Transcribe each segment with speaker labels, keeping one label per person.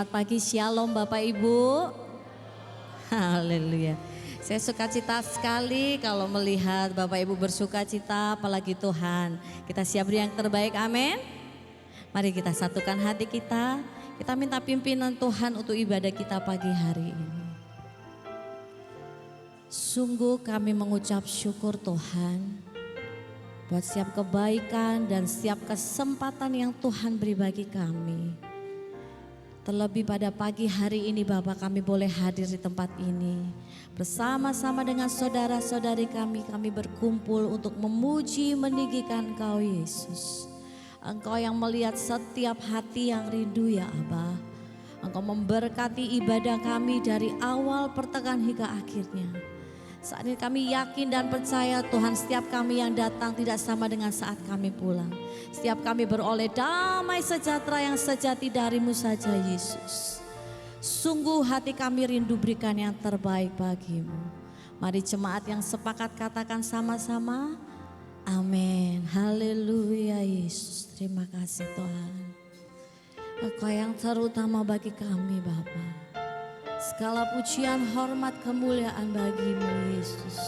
Speaker 1: Selamat pagi, shalom Bapak Ibu. Haleluya. Saya sukacita sekali kalau melihat Bapak Ibu bersukacita, apalagi Tuhan. Kita siap beri yang terbaik, amin. Mari kita satukan hati kita. Kita minta pimpinan Tuhan untuk ibadah kita pagi hari ini. Sungguh kami mengucap syukur Tuhan buat setiap kebaikan dan setiap kesempatan yang Tuhan beri bagi kami. Terlebih pada pagi hari ini Bapak, kami boleh hadir di tempat ini. Bersama-sama dengan saudara-saudari kami berkumpul untuk memuji meninggikan Engkau Yesus. Engkau yang melihat setiap hati yang rindu ya Abah. Engkau memberkati ibadah kami dari awal pertengahan hingga akhirnya. Saat ini kami yakin dan percaya Tuhan, setiap kami yang datang tidak sama dengan saat kami pulang. Setiap kami beroleh damai sejahtera yang sejati dari-Mu saja Yesus. Sungguh hati kami rindu berikan yang terbaik bagi-Mu. Mari jemaat yang sepakat katakan sama-sama, amin. Haleluya Yesus, terima kasih Tuhan. Engkau yang terutama bagi kami Bapa. Segala pujian, hormat, kemuliaan bagi-Mu Yesus.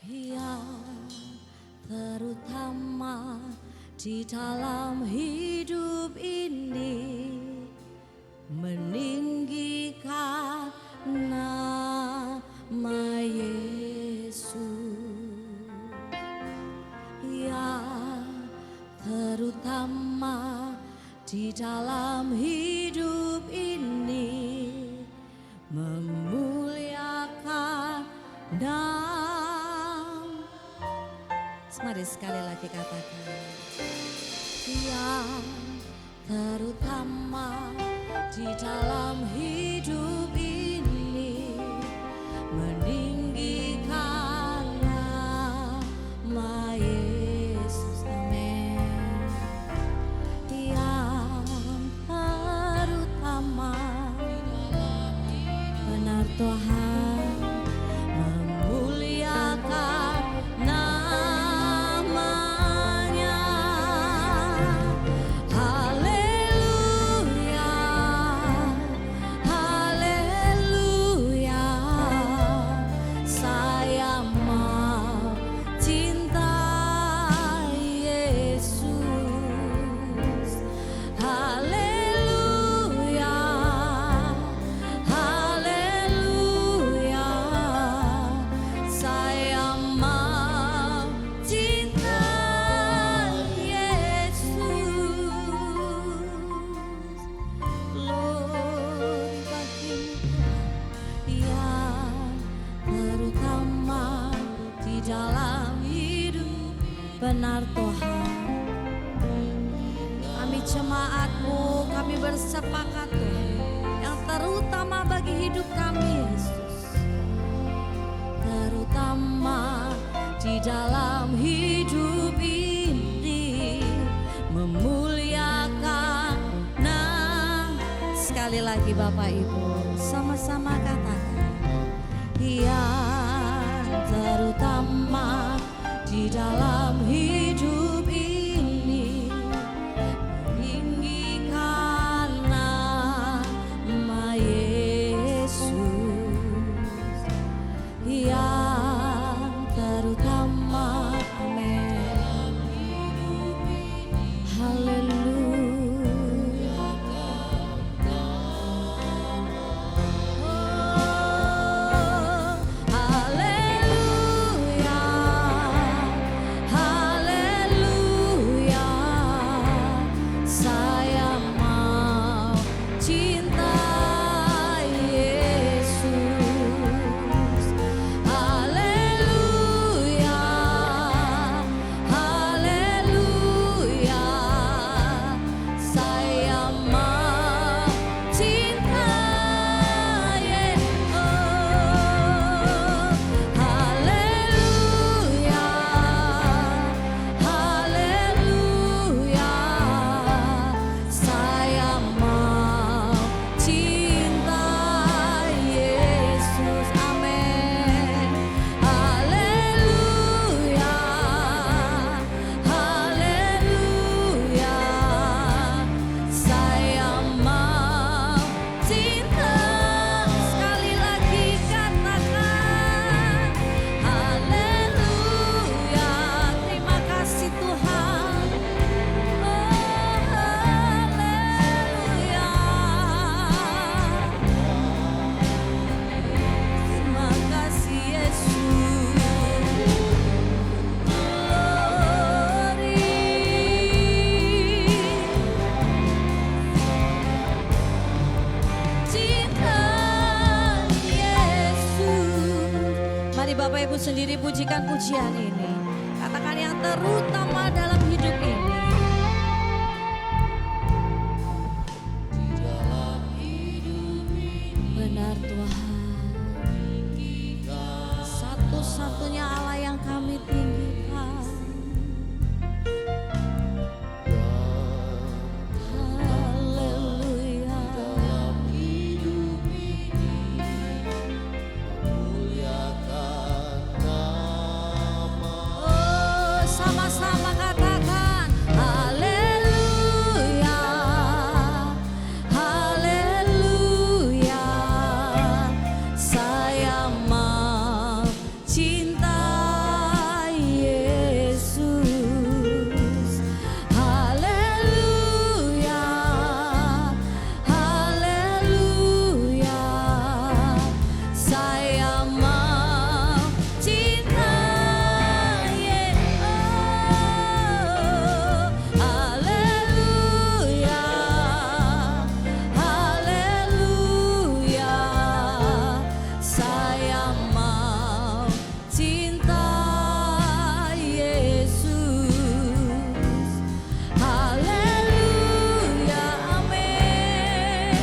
Speaker 1: Yang terutama di dalam hidup ini, meninggikan nama Yesus. Yang terutama di dalam hidup ini, memuliakan nama. Mari sekali lagi katakan. Yang terutama di dalam hidup ini, meninggikan nama Yesus, amin. Yang terutama, benar Tuhan, memuliakan namanya. Haleluya, haleluya. Saya mau cinta Yesus. Haleluya, haleluya. Saya mau cinta Yesus. Glory bagi-Mu yang terutama di dalam hidup. Benar Tuhan, kami jemaat-Mu, kami bersepakat Tuhan, yang terutama bagi hidup kami Yesus. Terutama di dalam hidup ini, memuliakan nama. Sekali lagi Bapak Ibu, sama-sama katakan. Yang terutama di dalam hidup ini, meninggikan nama Yesus. Yang terutama, amin. Haleluya. Oh, haleluya, haleluya. Bapak Ibu sendiri pujikan pujian ini. Katakan yang terutama dalam hidup ini. Benar Tuhan, satu-satunya Allah yang kami tinggikan. Haleluya. Oh, sama-sama katakan haleluya. Haleluya. Saya mau cinta Yesus. Haleluya. Haleluya. Saya mau cinta Yesus. Haleluya. Haleluya. Saya mau cinta Yesus. Haleluya. Amin.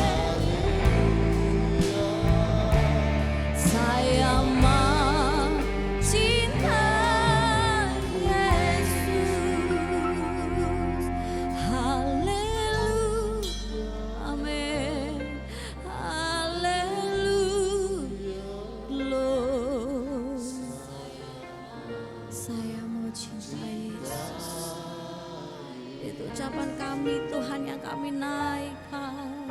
Speaker 1: Saya mau cinta Yesus. Haleluya. Amin. Haleluya. Glory. Saya mau cinta Yesus. Itu ucapan kami Tuhan yang kami naikkan.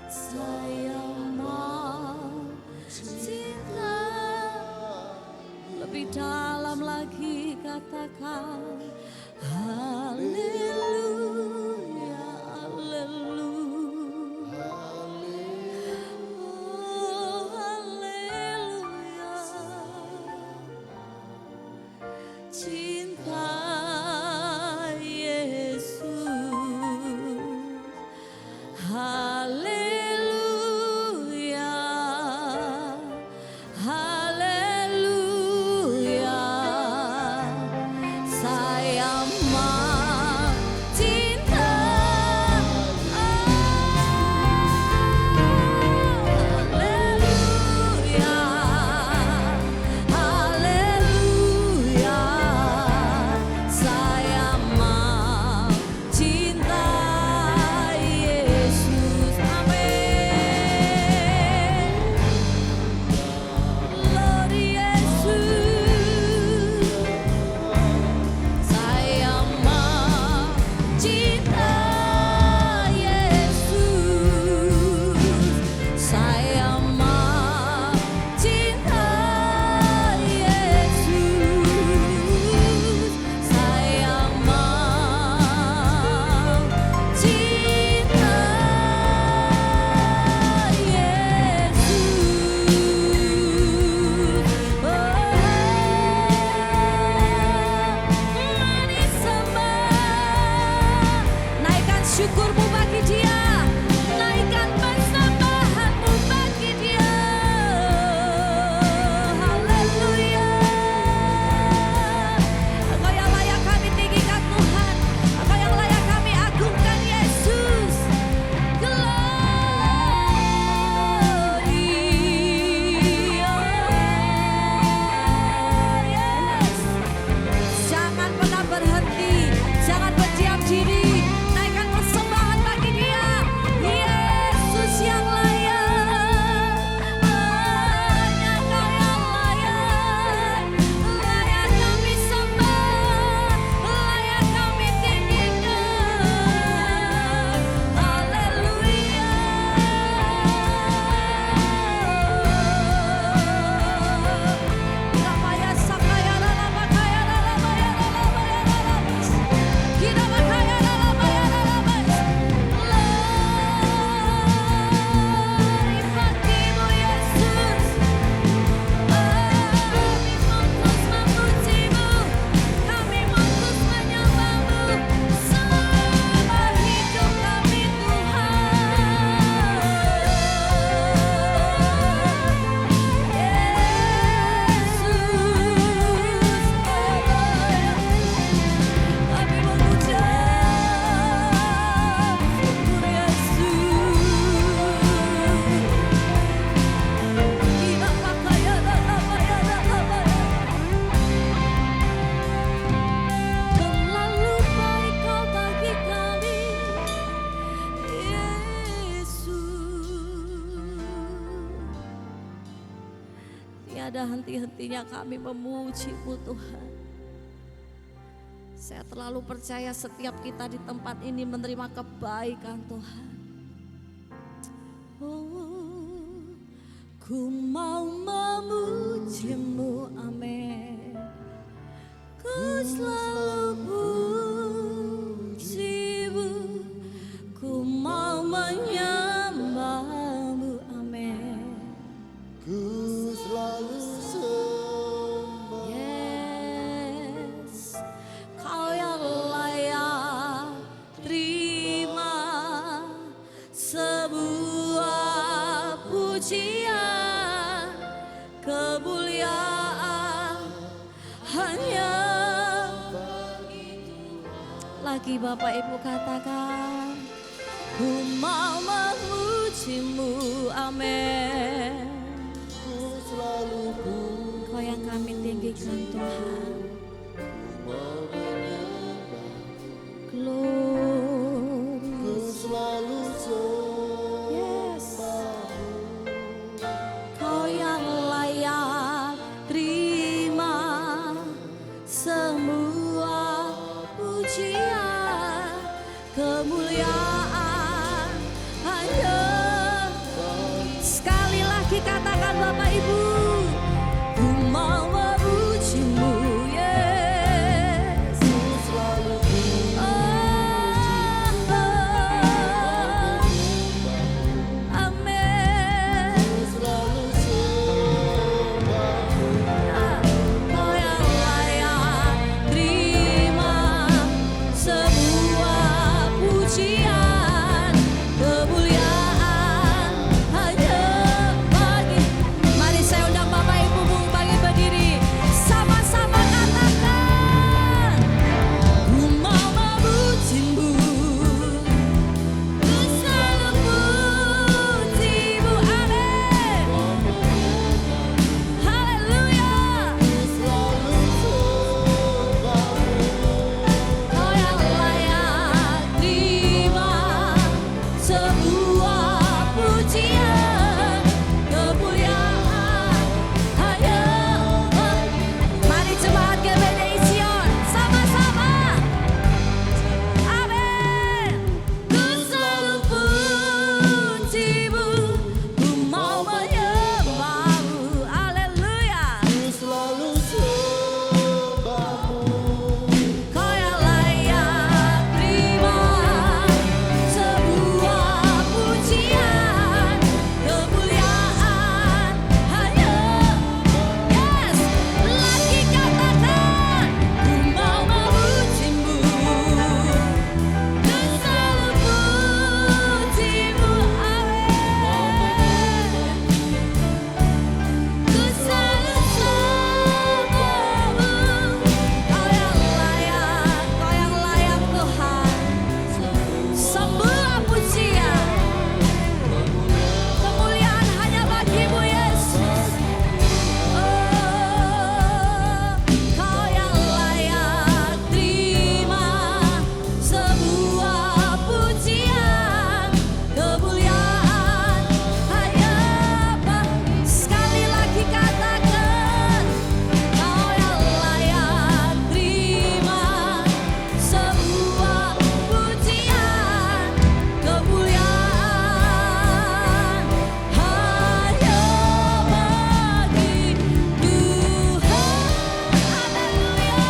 Speaker 1: Saya mau cinta. Lebih dalam lagi katakan haleluya. Haleluya. Oh, haleluya. Cinta Yesus. Haleluya. Haleluya. Saya mau cinta. Haleluya. Haleluya. henti-hentinya kami memuji-Mu Tuhan. Saya terlalu percaya setiap kita di tempat ini menerima kebaikan Tuhan. Oh, ku mau memuji-Mu, amin. Ku selalu puji-Mu, ku mau menyembah-Mu, amin.
Speaker 2: Ku selalu sembah.
Speaker 1: Yes, Kau yang layak terima sebuah pujian, kemuliaan hanya lagi Bapak Ibu katakan, ku mau memuji-Mu, amin.
Speaker 2: Ku selalu
Speaker 1: Kau yang kami tinggikan Tuhan. Glory.
Speaker 2: ku selalu
Speaker 1: Yes.
Speaker 2: sembah.
Speaker 1: Kau yang layak terima semua pujian, kemuliaan hanya. Sekali lagi katakan Bapak Ibu, ku mau memuji-Mu, yes.
Speaker 2: Ku selalu
Speaker 1: Amin.
Speaker 2: selalu sembah.
Speaker 1: Kau yang layak terima sebuah pujian, kemuliaan hanya bagi. Mari saya undang Bapak Ibu bagi berdiri, sama-sama katakan, ku mau memuji-Mu, ku selalu puji-Mu, amin. Haleluya.
Speaker 2: Selalu sembah.
Speaker 1: Kau yang layak terima sebuah pujian, kemuliaan hanya bagi. Mari jemaat GBDI Sion sama-sama, amin. Ku selalu puji-Mu, ku mau menyembah-Mu, haleluya.
Speaker 2: Ku selalu sembah-Mu.
Speaker 1: Kau yang layak terima sebuah pujian, kemuliaan hanya. Yes, lagi katakan, ku mau memuji-Mu, ku selalu puji-Mu, amin. Ku selalu sembah-Mu. Kau yang layak Tuhan. Semua pujian, kemuliaan hanya bagi-Mu Yesus. Oh, Kau yang layak terima sebuah pujian, kemuliaan hanya bagi. Sekali lagi katakan, Kau yang layak terima sebuah pujian, kemuliaan hanya bagi Tuhan. Haleluya.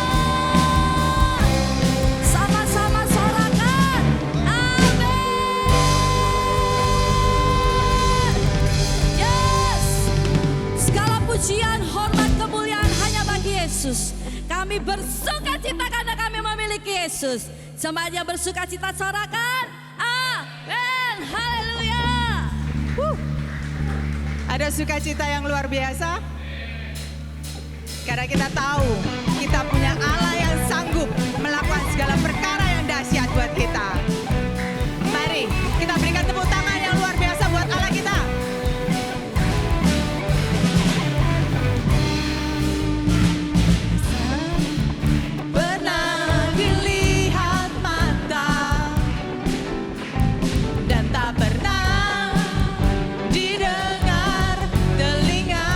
Speaker 1: Sama-sama sorakan, amin. Yes. Segala pujian, hormat, kemuliaan hanya bagi Yesus. Kami bersuka cita karena kami memiliki Yesus. Jemaatnya bersuka cita, sorakan, amin. Haleluya.
Speaker 3: Ada sukacita yang luar biasa karena kita tahu kita punya Allah yang sanggup melakukan segala perkara yang dahsyat buat kita. Mari kita berikan tepuk tangan yang luar biasa buat Allah kita. Pernah dilihat mata dan tak pernah didengar telinga.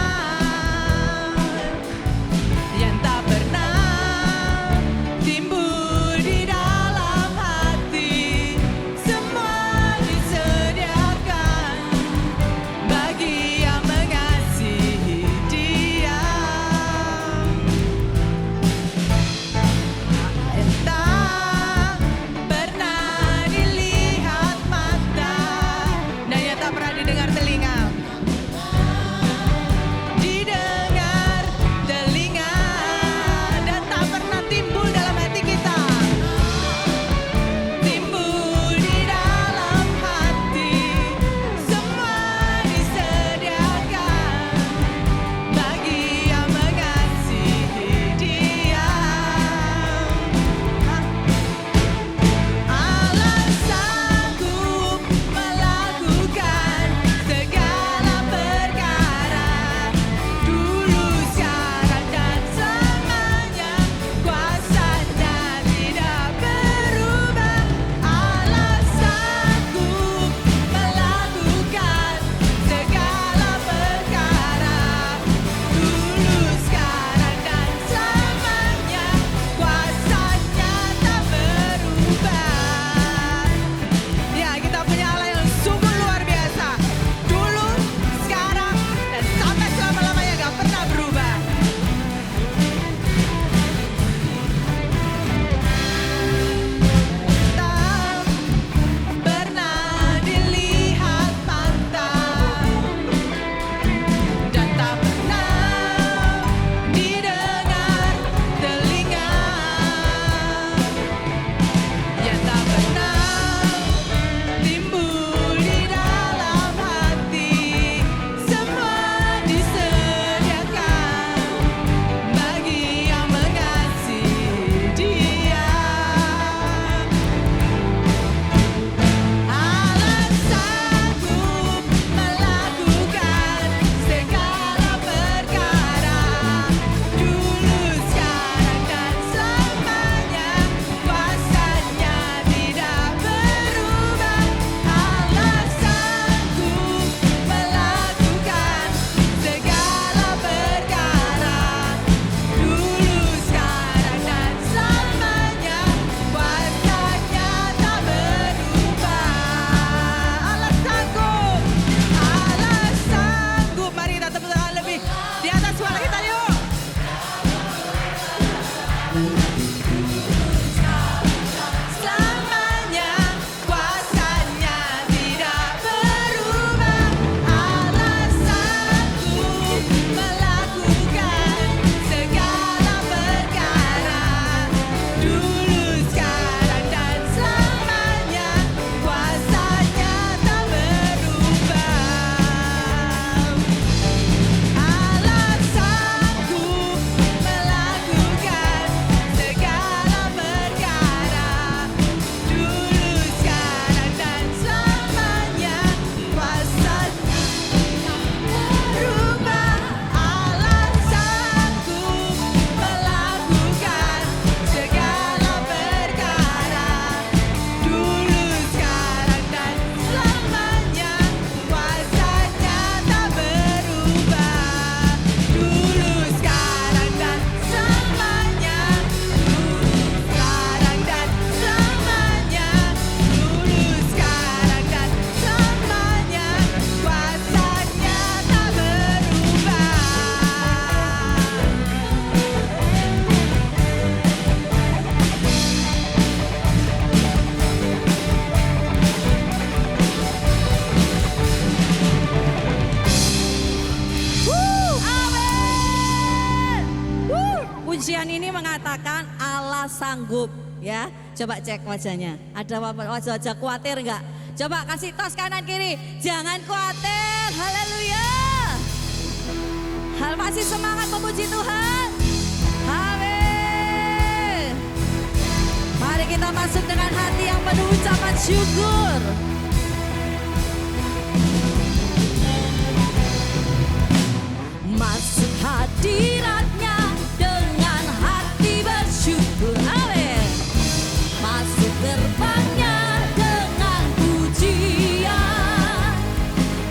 Speaker 1: mengatakan Allah sanggup. Ya, coba cek wajahnya. Ada wajah-wajah khawatir enggak? Coba kasih tos kanan kiri. Jangan khawatir. Haleluya. Hal masih semangat memuji Tuhan. Amin. Mari kita masuk dengan hati yang penuh ucapan syukur. Masuk hadiratnya dengan hati bersyukur. Amin. Masuk gerbangnya dengan pujian,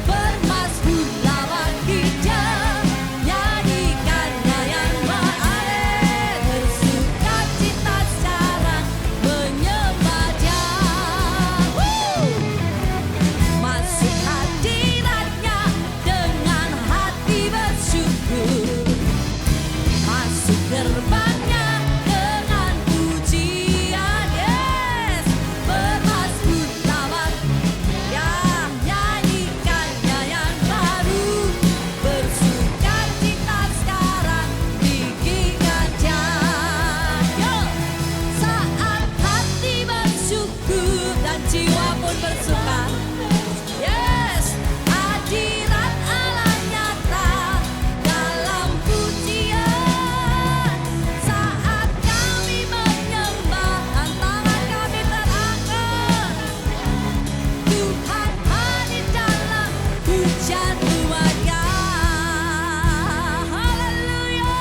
Speaker 1: bermasmur lawan hijau, nyanyikannya yang baik, bersuka cita sekarang menyembah Dia. Masuk hadiratnya dengan hati bersyukur, masuk gerbangnya dengan pujian, yes, bermasmur lawan, ya, nyanyikannya yang baru, bersuka cita sekarang tinggikan Dia. Yo, saat hati bersyukur dan jiwa pun bersuka, yes, hadirat Allah nyata dalam pujian. Saat kami menyembah dan tangan kami terangkat, Tuhan hadir dalam hujan umatnya. Haleluya.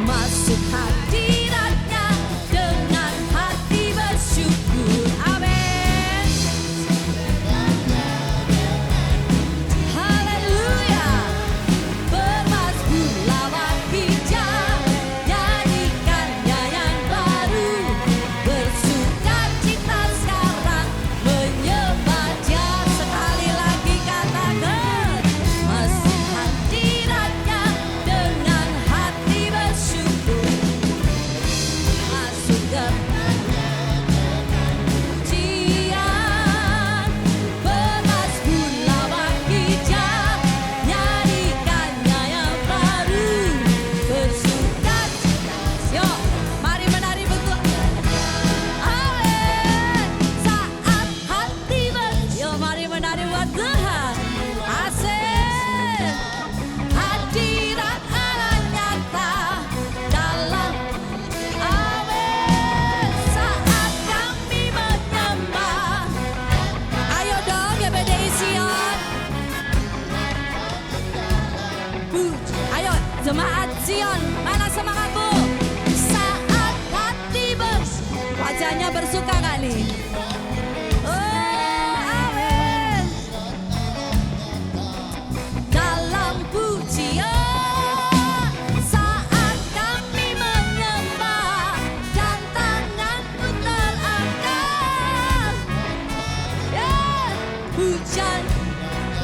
Speaker 1: Masuk hadiratnya dengan hati bersyukur. Amin. Haleluya. Bermasmur lawan hijau, nyanyikannya yang baru, bersuka cita sekarang menyembah Dia. Sekali lagi katakan, masuk hadiratnya dengan hati bersyukur, masuk pujian, bermasmur lawan hijau, nyanyikannya yang baru, bersuka cita. Yo, mari menari betul. Amin. Saat hati yo, mari menari buat Tuhan. Asik. Hadirat Allah nyata dalam, amin, saat kami menyembah. Ayo dong GBDI Sion. Ayo jemaat Sion, mana semangatmu? Saat hati wajahnya bersuka gak nih? Oh, amin. Dalam pujian, saat kami menyembah dan tangan pun terangkat, yeah, hujan.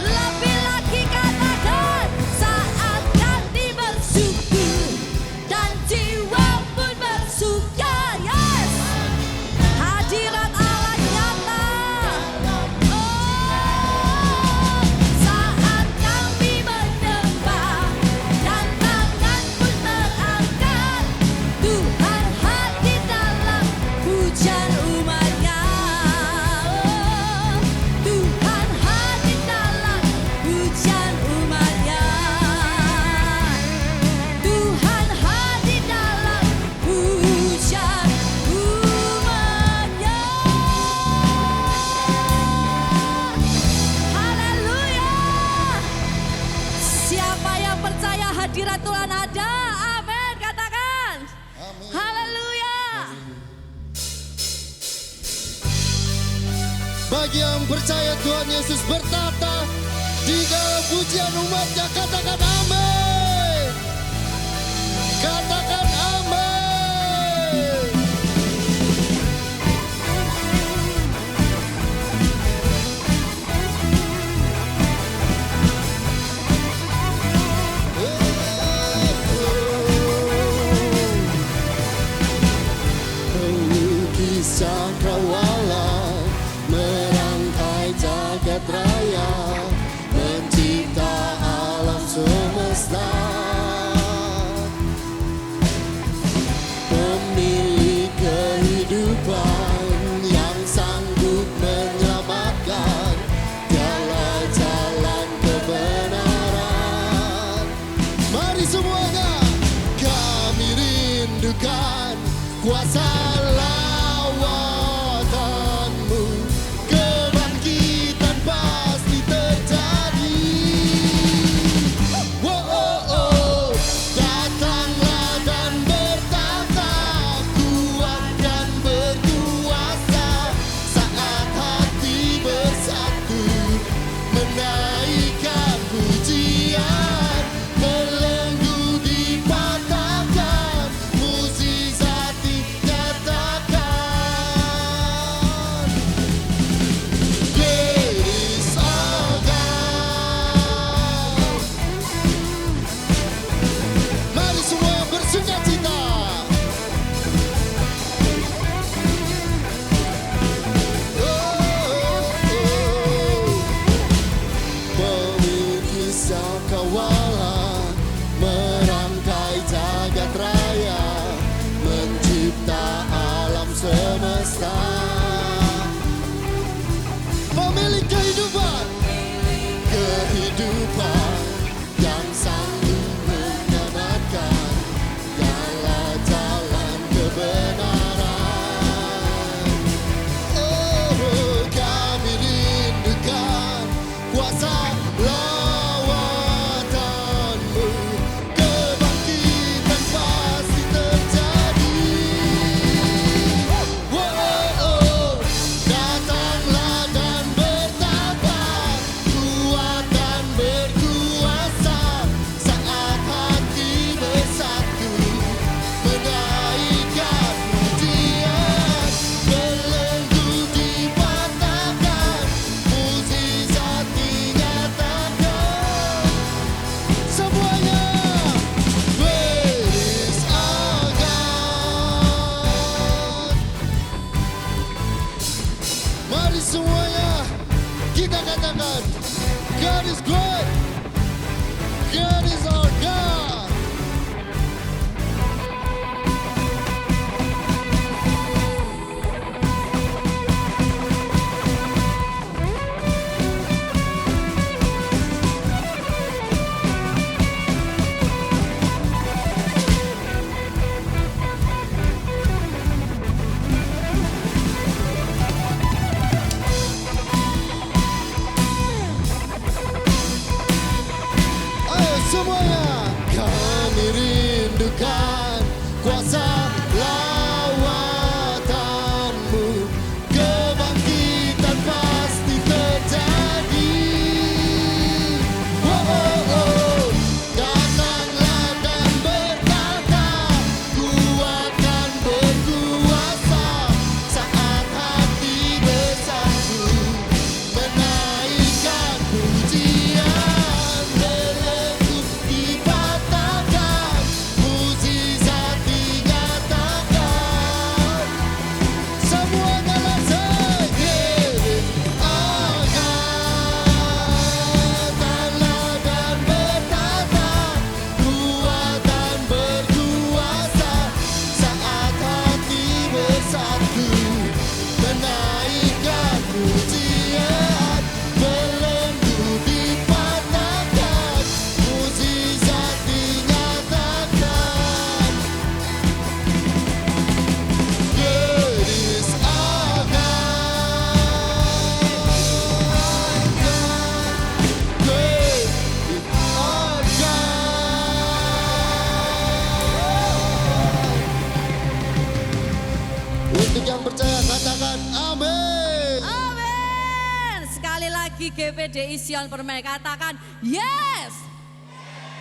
Speaker 1: Lebih lagi katakan, saat hati bersyukur dan jiwa pun bersuka, yes, hadirat Allah nyata. Oh, saat kami menyembah dan tangan pun terangkat, Tuhan hadir dalam hujan umatnya. Oh, Tuhan hadir dalam hujan umatnya. Tuhan hadir dalam hujan umatnya. Haleluya. Siapa yang percaya hadirat Tuhan ada? Amin, katakan. Haleluya.
Speaker 2: Bagi yang percaya Tuhan Yesus bertata di dalam pujian umatnya, katakan amin. Katakan amin. Pelukis cakrawala merangkai jagat raya, mencipta alam semesta. Pemilik kehidupan yang sanggup menyelamatkan, dialah jalan kebenaran. Mari semuanya kami rindukan kuasa lawatanmu, kebangkitan pasti terjadi. Oh, oh, oh. Datanglah dan bertata, kuat dan berkuasa, saat hati bersatu menaikkan pujian, belenggu dipatahkan, mukjizat dinyatakan. Great is our God. Mari semua bersukacita. Oh, oh, oh. Pemilik kawalan merangkai jagat raya, mencipta alam semesta. Pemilik kehidupan yang sanggup menyelamatkan, dialah jalan kebenaran. Oh, kami rindukan kuasa lawatanmu, kebangkitan pasti terjadi. Oh, oh, oh. Datanglah dan bertambah, kuat dan berkuasa, saat hati bersatu menaikkan pujian, belenggu dipatahkan, mukjizat dinyatakan. Semuanya, great is our God. Mari semuanya kita katakan, God is great, God is our God. Ayo semuanya, kami rindukan kuasa lawatanmu, kebangkitan pasti terjadi. Oh, oh, oh. Datanglah dan bertata, kuat dan berkuasa, saat hati bersatu menaikkan pujian, belenggu dipatahkan, mukjizat dinyatakan. Semuanya langsung giring datanglah dan bertata, kuat dan berkuasa, saat hati bersatu menaikkan pujian, belenggu dipatahkan, mukjizat dinyatakan. Great is our God. Great is our God. Untuk yang percaya katakan amin.
Speaker 1: Amin. Sekali lagi GPDI Sion Permai katakan yes.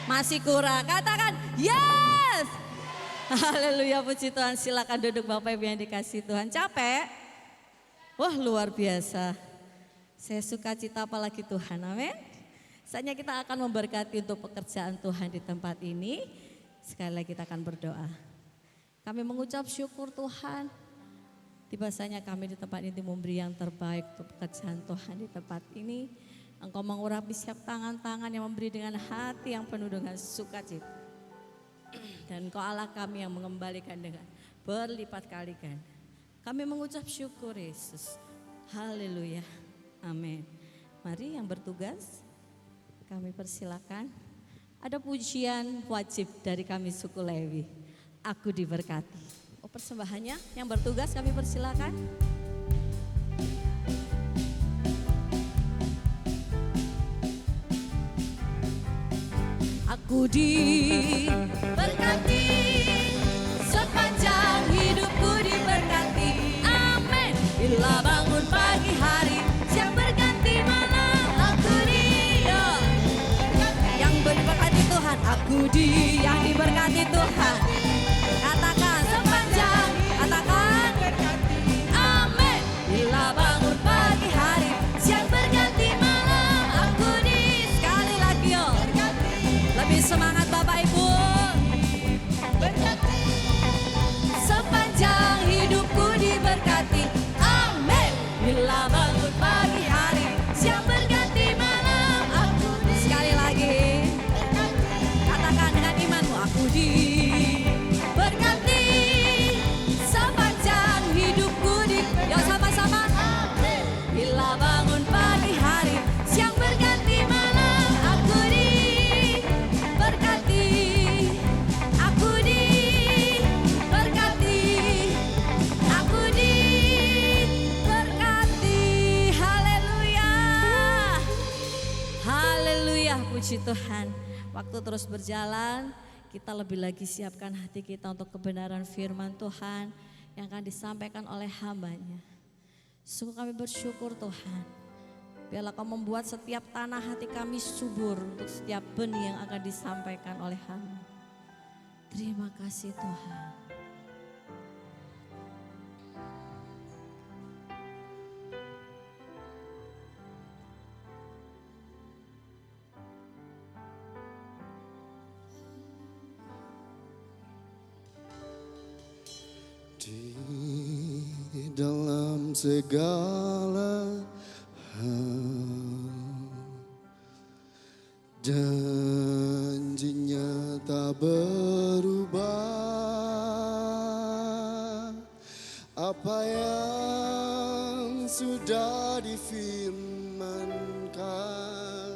Speaker 1: Masih kurang, katakan yes. Haleluya, puji Tuhan. Silakan duduk Bapak Ibu yang dikasih Tuhan. Capek? Wah, luar biasa. Saya suka cita apalagi Tuhan, amin. Saatnya kita akan memberkati untuk pekerjaan Tuhan di tempat ini. Sekali lagi kita akan berdoa. Kami mengucap syukur Tuhan Tiba saatnya kami di tempat ini memberi yang terbaik untuk pekerjaan Tuhan di tempat ini. Engkau mengurapi setiap tangan-tangan yang memberi dengan hati yang penuh dengan sukacita. Dan Engkau Allah kami yang mengembalikan dengan berlipat kali ganda. Kami mengucap syukur Yesus. Haleluya. Amin. Mari yang bertugas kami persilakan. Ada pujian wajib dari kami suku Lewi. Aku diberkati. Persembahannya yang bertugas kami persilakan. Aku diberkati, sepanjang hidupku diberkati. Amin. Bila bangun pagi hari, siang berganti malam. Aku yang diberkati Tuhan. Aku yang diberkati Tuhan. Katakan sepanjang, katakan amin. Bila bangun pagi hari, siang berganti malam. Aku sekali lagi yo. Lebih semangat Bapak Ibu. Berkati. Sepanjang hidupku diberkati. Amin. Bila bangun pagi hari, siang berganti malam. Aku sekali lagi. Katakan dengan imanmu. Aku berkati sepanjang hidupku yuk sama-sama. Bila bangun pagi hari, siang berganti malam. Aku berkati, aku berkati, aku berkati. Haleluya, haleluya, puji Tuhan. Waktu terus berjalan. Kita lebih lagi siapkan hati kita untuk kebenaran firman Tuhan yang akan disampaikan oleh hamba-Nya. Sungguh kami bersyukur Tuhan. Biarlah Kau membuat setiap tanah hati kami subur untuk setiap benih yang akan disampaikan oleh hamba. Terima kasih Tuhan.
Speaker 2: Di dalam segala hal, janjinya tak berubah. Apa yang sudah difirmankan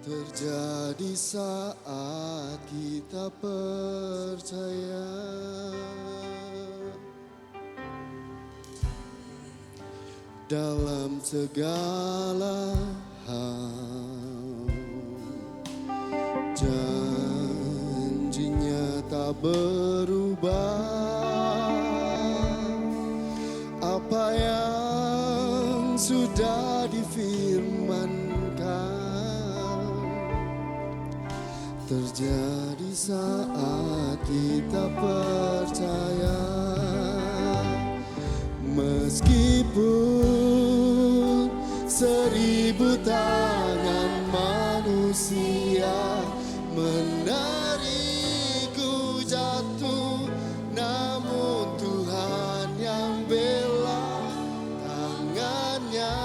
Speaker 2: terjadi saat kita percaya. Dalam segala hal, janjinya tak berubah. Apa yang sudah difirmankan terjadi saat kita percaya. Meskipun 1000 tangan manusia menarikku jatuh, namun Tuhan yang bela. Tangannya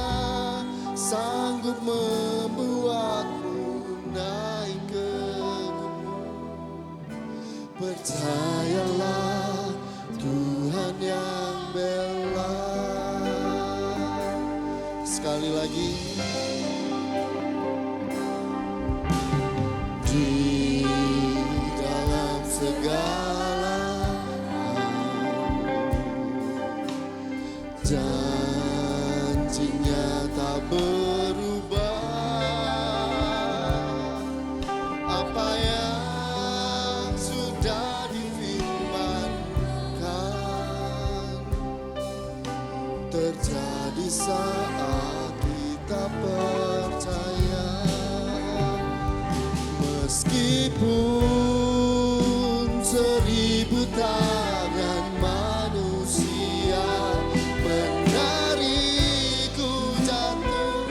Speaker 2: sanggup membuatmu naik ke gunung. Percayalah Tuhan yang bela. Sekali lagi. Di dalam segala hal, janjinya tak berubah. Apa yang sudah difirmankan terjadi saat kita percaya. Meskipun 1000 tangan manusia menarikku jatuh,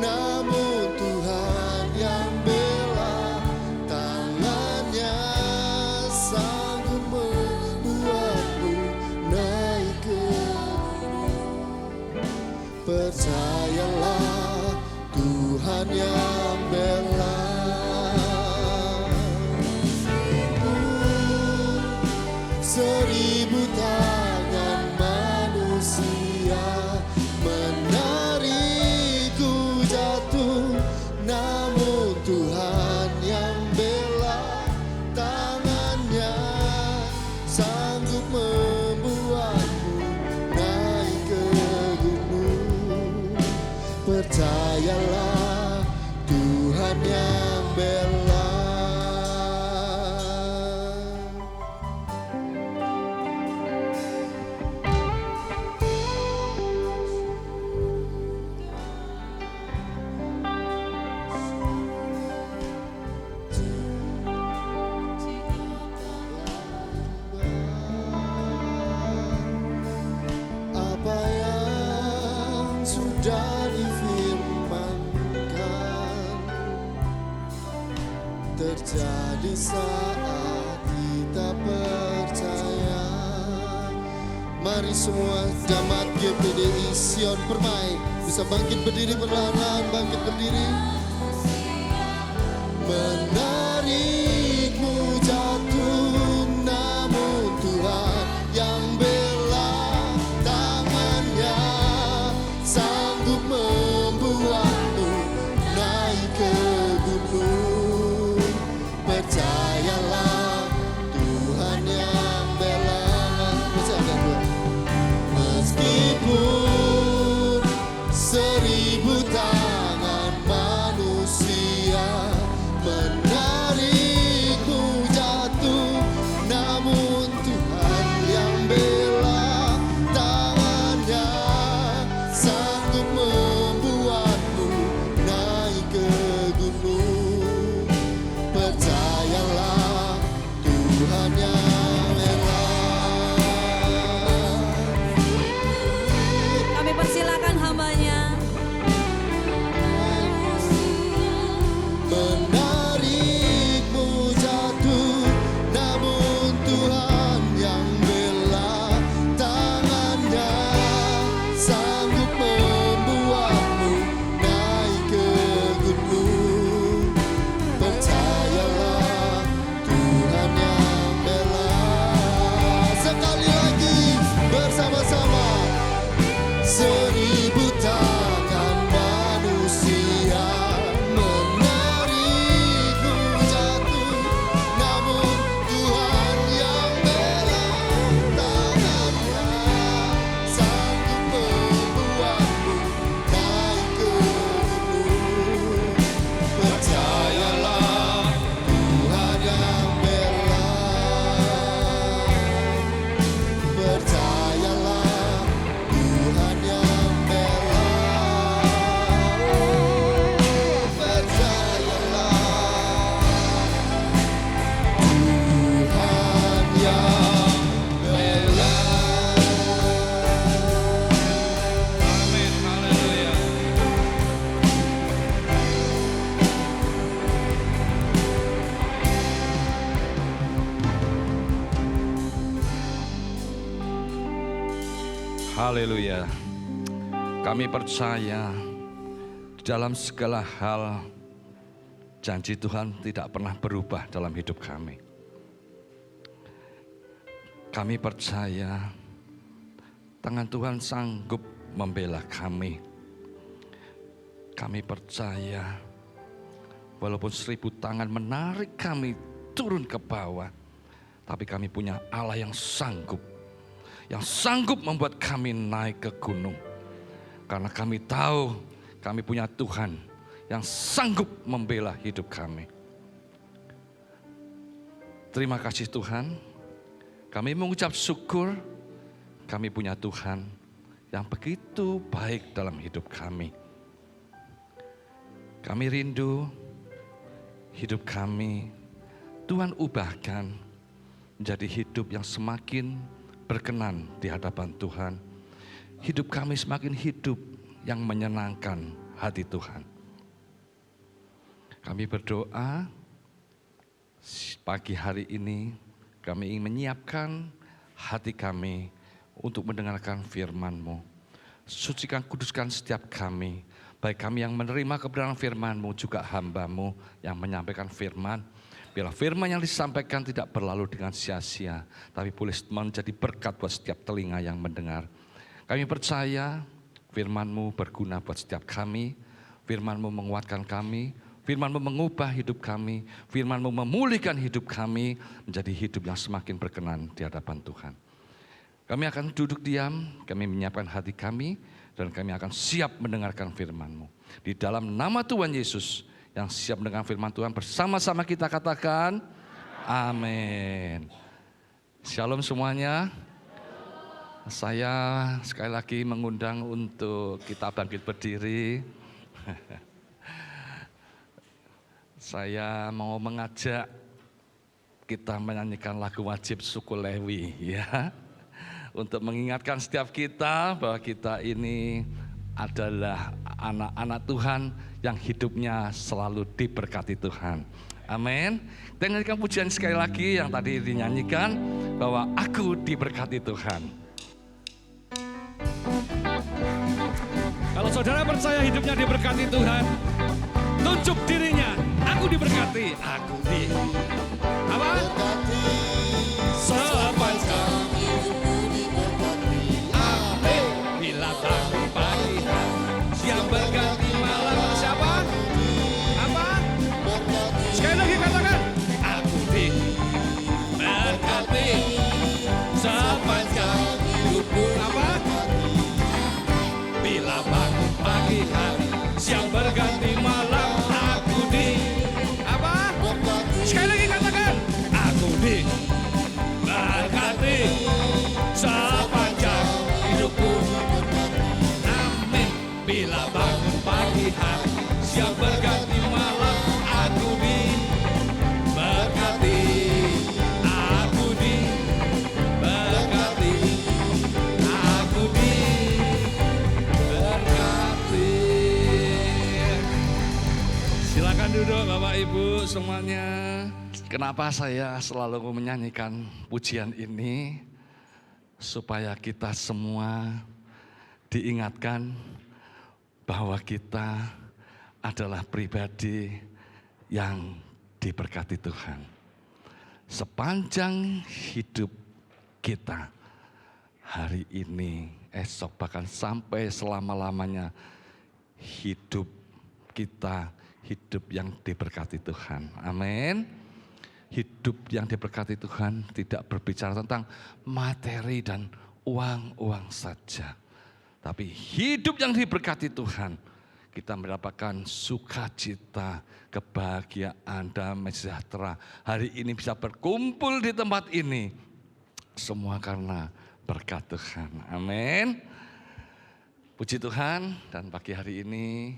Speaker 2: namun Tuhan yang bela. Tangannya sanggup membuatmu naik. Tuhan yang bela. Seribu tangan manusia menarikku jatuh, namun Tuhan yang bela. Tangannya sanggup membuatmu naik ke gunung. Percayalah, Tuhan yang bela. Apa yang sudah difirmankan terjadi saat kita percaya. Mari semua jamaat GPDI Sion Permai bisa bangkit berdiri perlahan-lahan, bangkit berdiri. Menarikmu jatuh, namun Tuhan yang bela. Tangannya sanggup membuatmu naik ke gunung. Percayalah, Tuhan yang bela. Meskipun seribu tangan manusia menarikmu jatuh, namun Tuhan yang bela. Tangannya sanggup membuatmu naik ke gunung. Percayalah, Tuhan yang bela.
Speaker 1: Kami persilakan hambanya.
Speaker 2: Menarikmu jatuh, namun Tuhan yang bela. Tangannya sanggup membuatmu naik ke gunung. Percayalah, Tuhan yang bela. Sekali lagi bersama-sama. Seribu tangan manusia menarikmu jatuh, namun Tuhan yang bela. Tangannya sanggup membuatmu naik ke gunung. Percayalah, Tuhan yang bela. Percayalah, Tuhan yang bela. Percayalah, Tuhan yang bela.
Speaker 4: Amin, haleluya. Haleluya. Kami percaya di dalam segala hal janji Tuhan tidak pernah berubah dalam hidup kami. Kami percaya tangan Tuhan sanggup membela kami. Kami percaya walaupun 1000 tangan menarik kami turun ke bawah, tapi kami punya Allah yang sanggup membuat kami naik ke gunung. Karena kami tahu kami punya Tuhan yang sanggup membela hidup kami. Terima kasih Tuhan. Kami mengucap syukur kami punya Tuhan yang begitu baik dalam hidup kami. Kami rindu hidup kami Tuhan ubahkan menjadi hidup yang semakin berkenan di hadapan Tuhan. Hidup kami semakin hidup yang menyenangkan hati Tuhan. Kami berdoa pagi hari ini kami ingin menyiapkan hati kami untuk mendengarkan firman-Mu. Sucikan, kuduskan setiap kami. baik kami yang menerima kebenaran firman-Mu, juga hamba-Mu yang menyampaikan firman. Biarlah firman yang disampaikan tidak berlalu dengan sia-sia, tapi boleh menjadi berkat buat setiap telinga yang mendengar. Kami percaya firman-Mu berguna buat setiap kami, firman-Mu menguatkan kami, firman-Mu mengubah hidup kami, firman-Mu memulihkan hidup kami menjadi hidup yang semakin berkenan di hadapan Tuhan. Kami akan duduk diam, kami menyiapkan hati kami, dan kami akan siap mendengarkan firman-Mu. Di dalam nama Tuhan Yesus yang siap mendengar firman Tuhan, bersama-sama kita katakan, amin. Shalom semuanya. Saya sekali lagi mengundang untuk kita bangkit berdiri. Saya mau mengajak kita menyanyikan lagu wajib suku Lewi, ya. Untuk mengingatkan setiap kita bahwa kita ini adalah anak-anak Tuhan yang hidupnya selalu diberkati Tuhan. Amin. Kita nyanyikan pujian sekali lagi yang tadi dinyanyikan, bahwa aku diberkati Tuhan. Kalau saudara percaya hidupnya diberkati Tuhan, tunjuk dirinya. Aku diberkati. Aku di apa? Sepanjang yang berganti malam. Siapa? Apa? Sekali lagi katakan, aku diberkati sepanjang hidupku. Apa? Bila bangun pagi hari, siang berganti malam, aku di apa? Sekali lagi katakan, aku diberkati sepanjang hidupku. Bila bangun pagi hari, siang berganti malam, aku diberkati. Aku diberkati. Aku diberkati. Silakan duduk Bapak Ibu semuanya. Kenapa saya selalu menyanyikan pujian ini? Supaya kita semua diingatkan bahwa kita adalah pribadi yang diberkati Tuhan. Sepanjang hidup kita, hari ini, esok, bahkan sampai selama-lamanya, hidup kita hidup yang diberkati Tuhan. Amin. Hidup yang diberkati Tuhan tidak berbicara tentang materi dan uang-uang saja. Tapi hidup yang diberkati Tuhan, kita mendapatkan sukacita, kebahagiaan, damai sejahtera. Hari ini bisa berkumpul di tempat ini, semua karena berkat Tuhan. Amin. Puji Tuhan, dan pagi hari ini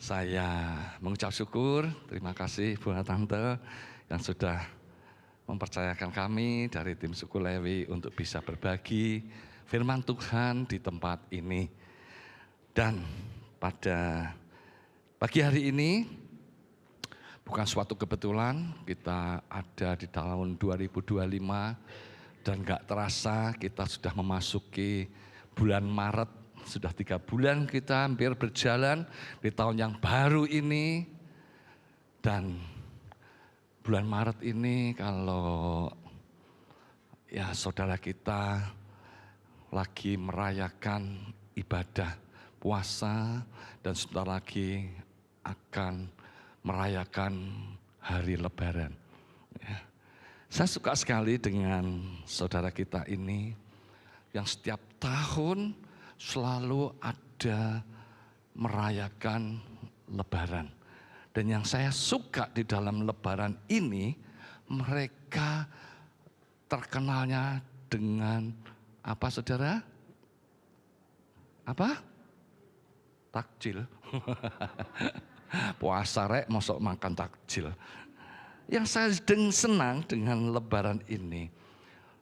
Speaker 4: saya mengucap syukur, terima kasih Bu Tante yang sudah mempercayakan kami dari tim suku Lewi untuk bisa berbagi firman Tuhan di tempat ini. Dan pada pagi hari ini bukan suatu kebetulan kita ada di tahun 2025 dan gak terasa kita sudah memasuki bulan Maret. Sudah 3 bulan kita hampir berjalan di tahun yang baru ini. Dan bulan Maret ini kalau ya saudara kita lagi merayakan ibadah puasa dan sebentar lagi akan merayakan hari Lebaran. Ya. Saya suka sekali dengan saudara kita ini yang setiap tahun selalu ada merayakan Lebaran. Dan yang saya suka di dalam Lebaran ini, mereka terkenalnya dengan apa saudara? Apa? Takjil. Puasa rek, mosok makan takjil. Yang saya senang dengan Lebaran ini,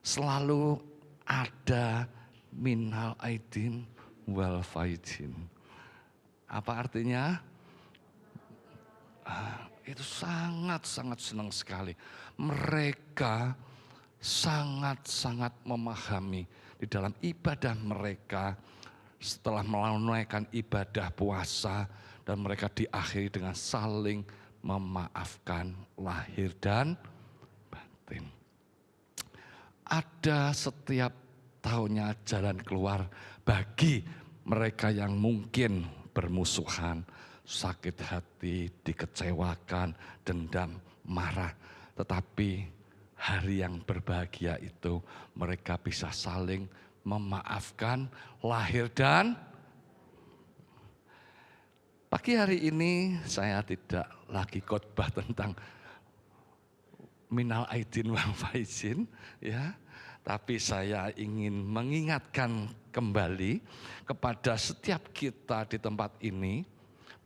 Speaker 4: selalu ada minal aidin wal faidin. Apa artinya? Itu sangat-sangat senang sekali. Mereka sangat-sangat memahami di dalam ibadah mereka setelah menunaikan ibadah puasa dan mereka diakhiri dengan saling memaafkan lahir dan batin. Ada setiap tahunnya jalan keluar bagi mereka yang mungkin bermusuhan, sakit hati, dikecewakan, dendam, marah. Tetapi hari yang berbahagia itu mereka bisa saling memaafkan lahir dan pagi hari ini saya tidak lagi khotbah tentang minal aidin wal faizin, ya. Tapi saya ingin mengingatkan kembali kepada setiap kita di tempat ini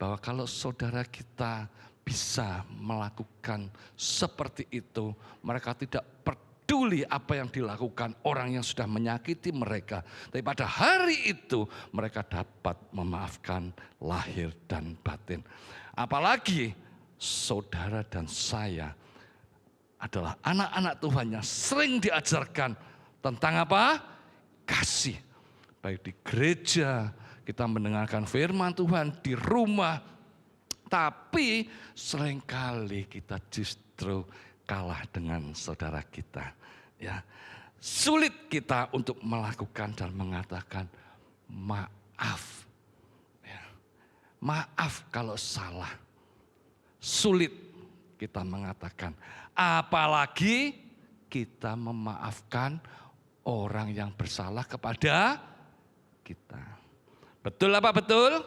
Speaker 4: bahwa kalau saudara kita bisa melakukan seperti itu, mereka tidak peduli apa yang dilakukan orang yang sudah menyakiti mereka. Tapi pada hari itu mereka dapat memaafkan lahir dan batin. Apalagi saudara dan saya adalah anak-anak Tuhan yang sering diajarkan tentang apa? Kasih. Baik di gereja, kita mendengarkan firman Tuhan di rumah. Tapi seringkali kita justru kalah dengan saudara kita. Ya, sulit kita untuk melakukan dan mengatakan maaf. Ya, maaf kalau salah. Sulit kita mengatakan. Apalagi kita memaafkan orang yang bersalah kepada kita. Betul apa betul?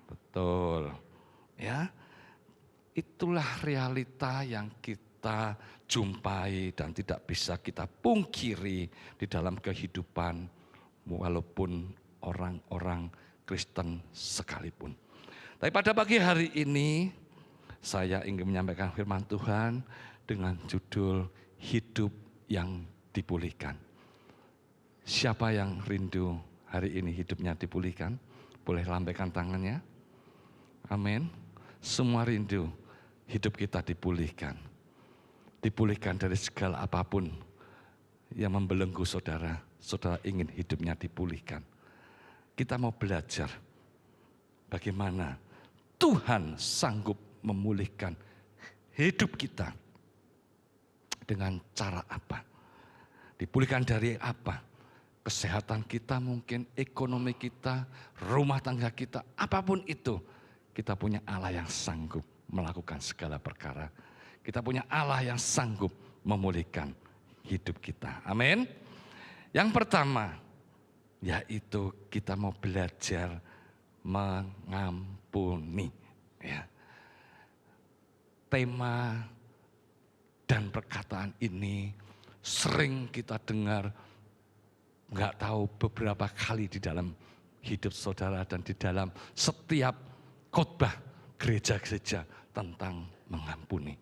Speaker 4: Betul. Ya. Itulah realita yang kita jumpai dan tidak bisa kita pungkiri di dalam kehidupan walaupun orang-orang Kristen sekalipun. Tapi pada pagi hari ini saya ingin menyampaikan firman Tuhan dengan judul hidup yang dipulihkan. Siapa yang rindu hari ini hidupnya dipulihkan? Boleh lambaikan tangannya. Amin. Semua rindu hidup kita dipulihkan. Dipulihkan dari segala apapun yang membelenggu saudara. Saudara ingin hidupnya dipulihkan. Kita mau belajar bagaimana Tuhan sanggup memulihkan hidup kita dengan cara apa? Dipulihkan dari apa? Kesehatan kita mungkin, ekonomi kita, rumah tangga kita, apapun itu. Kita punya Allah yang sanggup melakukan segala perkara. Kita punya Allah yang sanggup memulihkan hidup kita. Amin. Yang pertama, yaitu kita mau belajar mengampuni. Ya. Tema dan perkataan ini sering kita dengar, nggak tahu beberapa kali di dalam hidup saudara dan di dalam setiap khotbah gereja-gereja tentang mengampuni.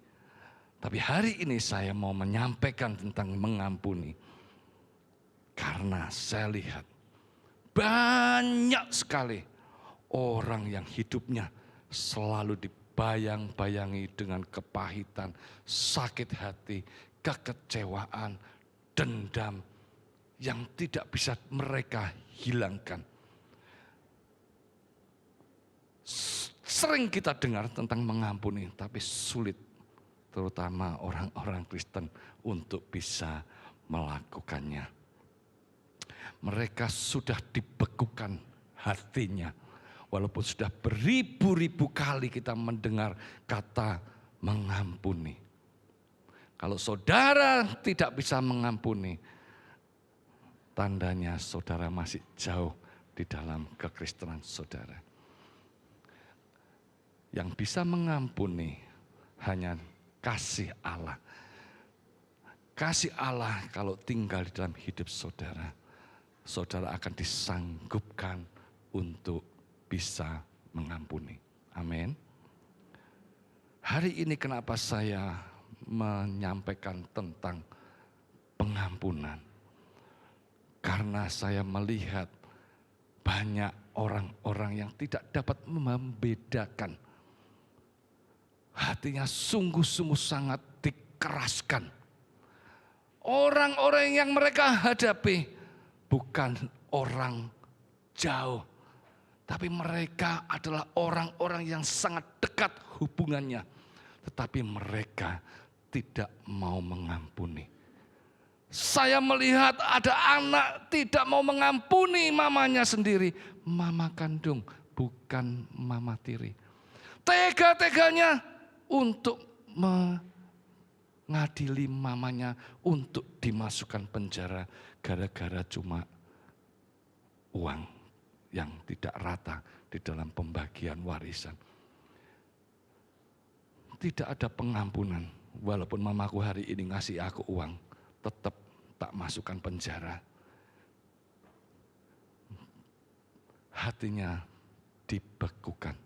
Speaker 4: Tapi hari ini saya mau menyampaikan tentang mengampuni. Karena saya lihat banyak sekali orang yang hidupnya selalu dibayang-bayangi dengan kepahitan, sakit hati, kekecewaan, dendam yang tidak bisa mereka hilangkan. Sering kita dengar tentang mengampuni, tapi sulit terutama orang-orang Kristen untuk bisa melakukannya. Mereka sudah dibekukan hatinya. Walaupun sudah beribu-ribu kali kita mendengar kata mengampuni. Kalau saudara tidak bisa mengampuni, tandanya saudara masih jauh di dalam kekristenan saudara. Yang bisa mengampuni hanya kasih Allah. Kasih Allah kalau tinggal di dalam hidup saudara, saudara akan disanggupkan untuk bisa mengampuni. Amin. Hari ini kenapa saya menyampaikan tentang pengampunan? Karena saya melihat banyak orang-orang yang tidak dapat membedakan. Hatinya sungguh-sungguh sangat dikeraskan. Orang-orang yang mereka hadapi bukan orang jauh. Tapi mereka adalah orang-orang yang sangat dekat hubungannya. Tetapi mereka tidak mau mengampuni. Saya melihat ada anak tidak mau mengampuni mamanya sendiri. Mama kandung, bukan mama tiri. Tega-teganya untuk mengadili mamanya untuk dimasukkan penjara gara-gara cuma uang yang tidak rata di dalam pembagian warisan. Tidak ada pengampunan. Walaupun mamaku hari ini ngasih aku uang, tetap tak masukkan penjara. Hatinya dibekukan.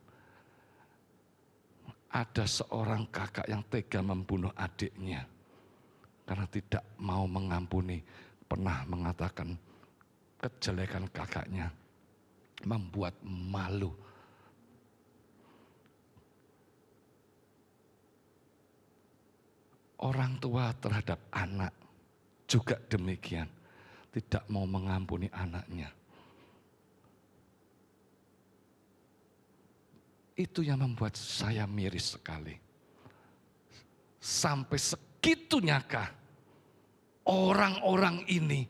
Speaker 4: Ada seorang kakak yang tega membunuh adiknya karena tidak mau mengampuni, pernah mengatakan kejelekan kakaknya, membuat malu. Orang tua terhadap anak juga demikian, tidak mau mengampuni anaknya. Itu yang membuat saya miris sekali. Sampai segitunyakah orang-orang ini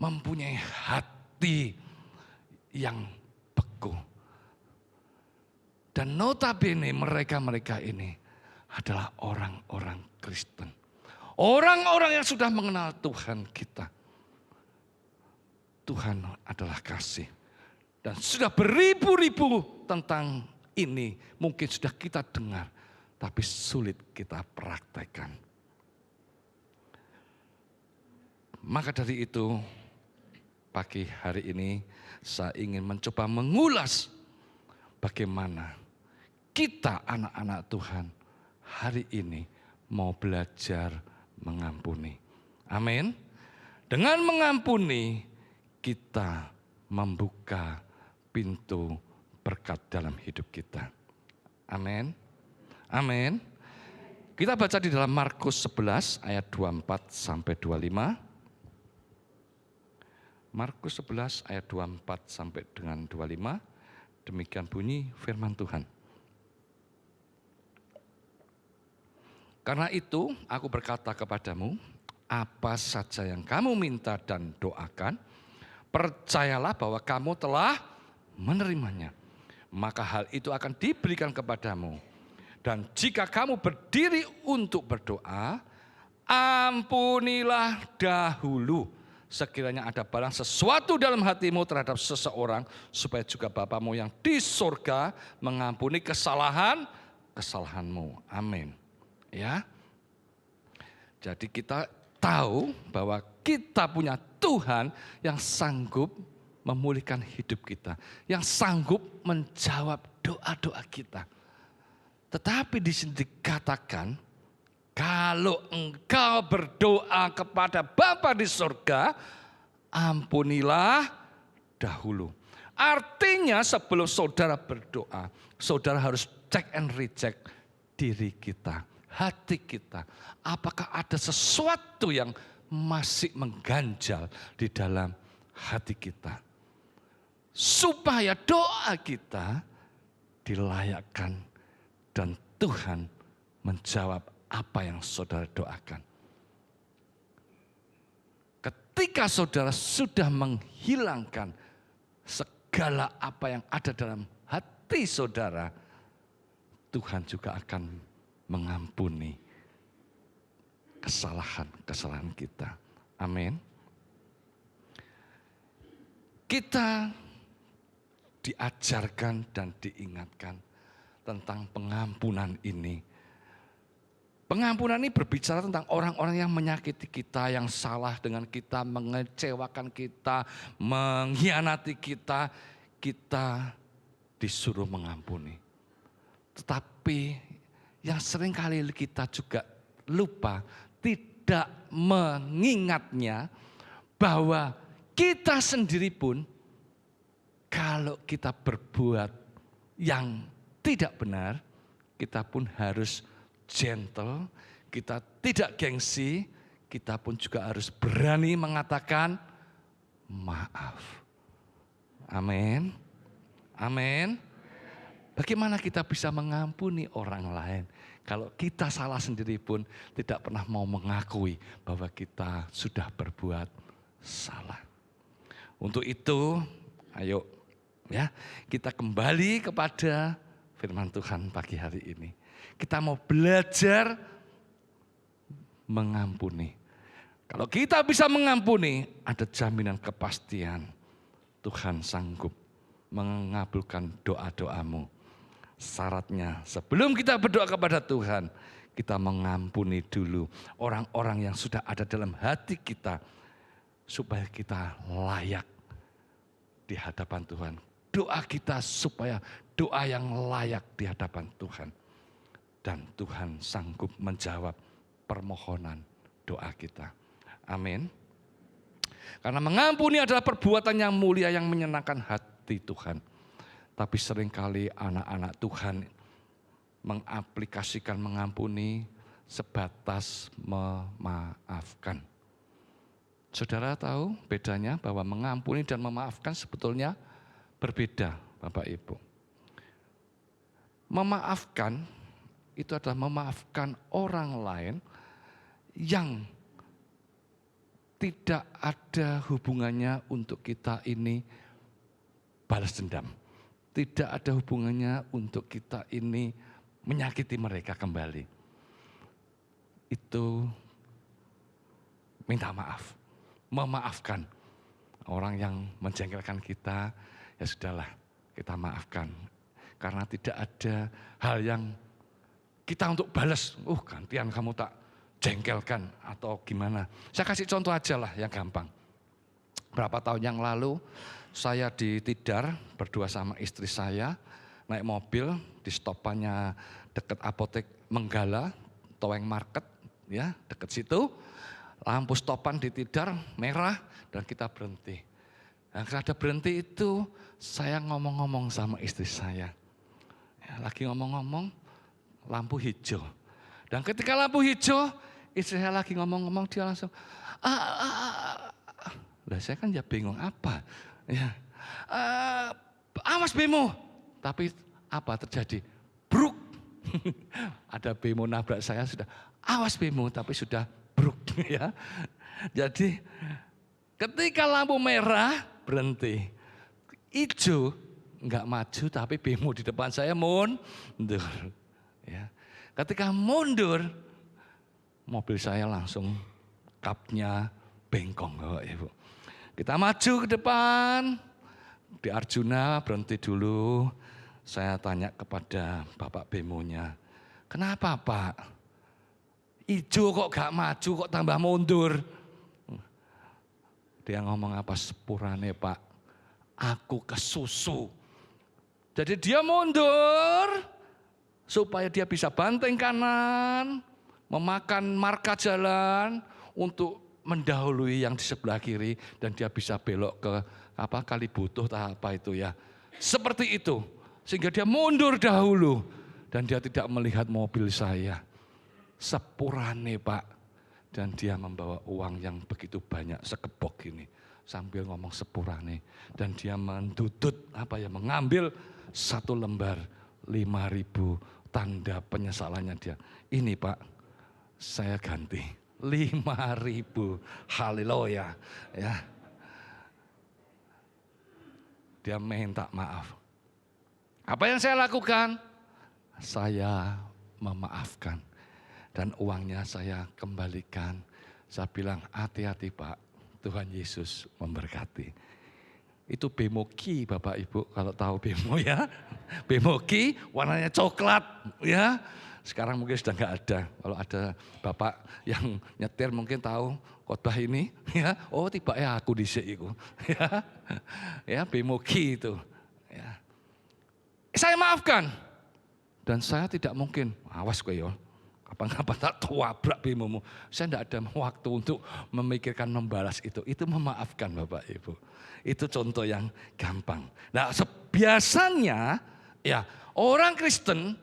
Speaker 4: mempunyai hati yang beku. Dan notabene mereka-mereka ini adalah orang-orang Kristen. Orang-orang yang sudah mengenal Tuhan kita. Tuhan adalah kasih. Dan sudah beribu-ribu tentang ini mungkin sudah kita dengar. Tapi sulit kita praktekkan. Maka dari itu pagi hari ini saya ingin mencoba mengulas bagaimana kita anak-anak Tuhan hari ini mau belajar mengampuni. Amin. Dengan mengampuni kita membuka pintu berkat dalam hidup kita. Amin. Amin. Kita baca di dalam Markus 11 ayat 24 sampai 25. Markus 11 ayat 24 sampai dengan 25. Demikian bunyi firman Tuhan. Karena itu aku berkata kepadamu, apa saja yang kamu minta dan doakan, percayalah bahwa kamu telah menerimanya. Maka hal itu akan diberikan kepadamu. Dan jika kamu berdiri untuk berdoa, ampunilah dahulu sekiranya ada barang sesuatu dalam hatimu terhadap seseorang, supaya juga Bapamu yang di surga mengampuni kesalahanmu. Amin. Ya, jadi kita tahu bahwa kita punya Tuhan yang sanggup memulihkan hidup kita, yang sanggup menjawab doa-doa kita. Tetapi di sini dikatakan, kalau engkau berdoa kepada Bapa di surga, ampunilah dahulu. Artinya sebelum saudara berdoa, saudara harus check and recheck diri kita. Hati kita, apakah ada sesuatu yang masih mengganjal di dalam hati kita, supaya doa kita dilayakkan dan Tuhan menjawab apa yang saudara doakan. Ketika saudara sudah menghilangkan segala apa yang ada dalam hati saudara, Tuhan juga akan mengampuni kesalahan-kesalahan kita. Amin. Kita diajarkan dan diingatkan tentang pengampunan ini. Pengampunan ini berbicara tentang orang-orang yang menyakiti kita, yang salah dengan kita, mengecewakan kita, mengkhianati kita. Kita disuruh mengampuni. Tetapi yang seringkali kita juga lupa, tidak mengingatnya bahwa kita sendiri pun kalau kita berbuat yang tidak benar, kita pun harus gentle, kita tidak gengsi, kita pun juga harus berani mengatakan maaf. Amin. Amin. Bagaimana kita bisa mengampuni orang lain kalau kita salah sendiri pun tidak pernah mau mengakui bahwa kita sudah berbuat salah. Untuk itu, ayo ya, kita kembali kepada firman Tuhan pagi hari ini. Kita mau belajar mengampuni. Kalau kita bisa mengampuni, ada jaminan kepastian Tuhan sanggup mengabulkan doa-doamu. Syaratnya sebelum kita berdoa kepada Tuhan, kita mengampuni dulu orang-orang yang sudah ada dalam hati kita, supaya kita layak di hadapan Tuhan. Doa kita supaya doa yang layak di hadapan Tuhan. Dan Tuhan sanggup menjawab permohonan doa kita. Amin. Karena mengampuni adalah perbuatan yang mulia yang menyenangkan hati Tuhan. Tapi seringkali anak-anak Tuhan mengaplikasikan mengampuni sebatas memaafkan. Saudara tahu bedanya bahwa mengampuni dan memaafkan sebetulnya berbeda, Bapak Ibu. Memaafkan itu adalah memaafkan orang lain yang tidak ada hubungannya untuk kita ini balas dendam. Tidak ada hubungannya untuk kita ini menyakiti mereka kembali. Itu minta maaf, memaafkan. Orang yang menjengkelkan kita, ya sudahlah kita maafkan. Karena tidak ada hal yang kita untuk balas, gantian kamu tak jengkelkan atau gimana. Saya kasih contoh aja lah yang gampang. Berapa tahun yang lalu saya di Tidar berdua sama istri saya naik mobil di stopannya dekat apotek Menggala, Toweng Market, ya dekat situ. Lampu stopan di Tidar merah dan kita berhenti. Nah, ada berhenti itu saya ngomong-ngomong sama istri saya. Ya, lagi ngomong-ngomong lampu hijau. Dan ketika lampu hijau istri saya lagi ngomong-ngomong dia langsung Lah saya kan ya bingung apa. Ya. Awas bemo. Tapi apa terjadi? Bruk. Ada bemo nabrak saya sudah. Awas bemo tapi sudah bruk ya. Jadi ketika lampu merah berhenti. Hijau enggak maju tapi bemo di depan saya mundur. Ya. Ketika mundur mobil saya langsung kapnya bengkong Bapak Ibu. Kita maju ke depan, di Arjuna berhenti dulu. Saya tanya kepada Bapak Bemonya, kenapa Pak? Ijo kok gak maju, kok tambah mundur? Dia ngomong apa? Sepurane Pak, aku kesusu. Jadi dia mundur, supaya dia bisa banteng kanan, memakan marka jalan untuk mendahului yang di sebelah kiri dan dia bisa belok ke kali butuh apa itu ya. Seperti itu. Sehingga dia mundur dahulu dan dia tidak melihat mobil saya. Sepurane Pak. Dan dia membawa uang yang begitu banyak sekepok ini sambil ngomong sepurane dan dia mendudut mengambil satu lembar 5.000 tanda penyesalannya dia. Ini Pak, saya ganti. 5.000, haleluya, ya. Dia minta maaf. Apa yang saya lakukan? Saya memaafkan dan uangnya saya kembalikan. Saya bilang hati-hati Pak, Tuhan Yesus memberkati. Itu Bemoki Bapak Ibu, kalau tahu Bemo ya. Bemoki warnanya coklat ya. Sekarang mungkin sudah enggak ada. Kalau ada Bapak yang nyetir mungkin tahu khotbah ini ya. Oh tiba ya aku dhisik iku. Ya. Ya Bemoki itu. Ya. Saya maafkan. Dan saya tidak mungkin, awas kowe ya. Kapan-kapan tak tabrak bemomu. Saya tidak ada waktu untuk memikirkan membalas itu. Itu memaafkan Bapak Ibu. Itu contoh yang gampang. Nah biasanya ya orang Kristen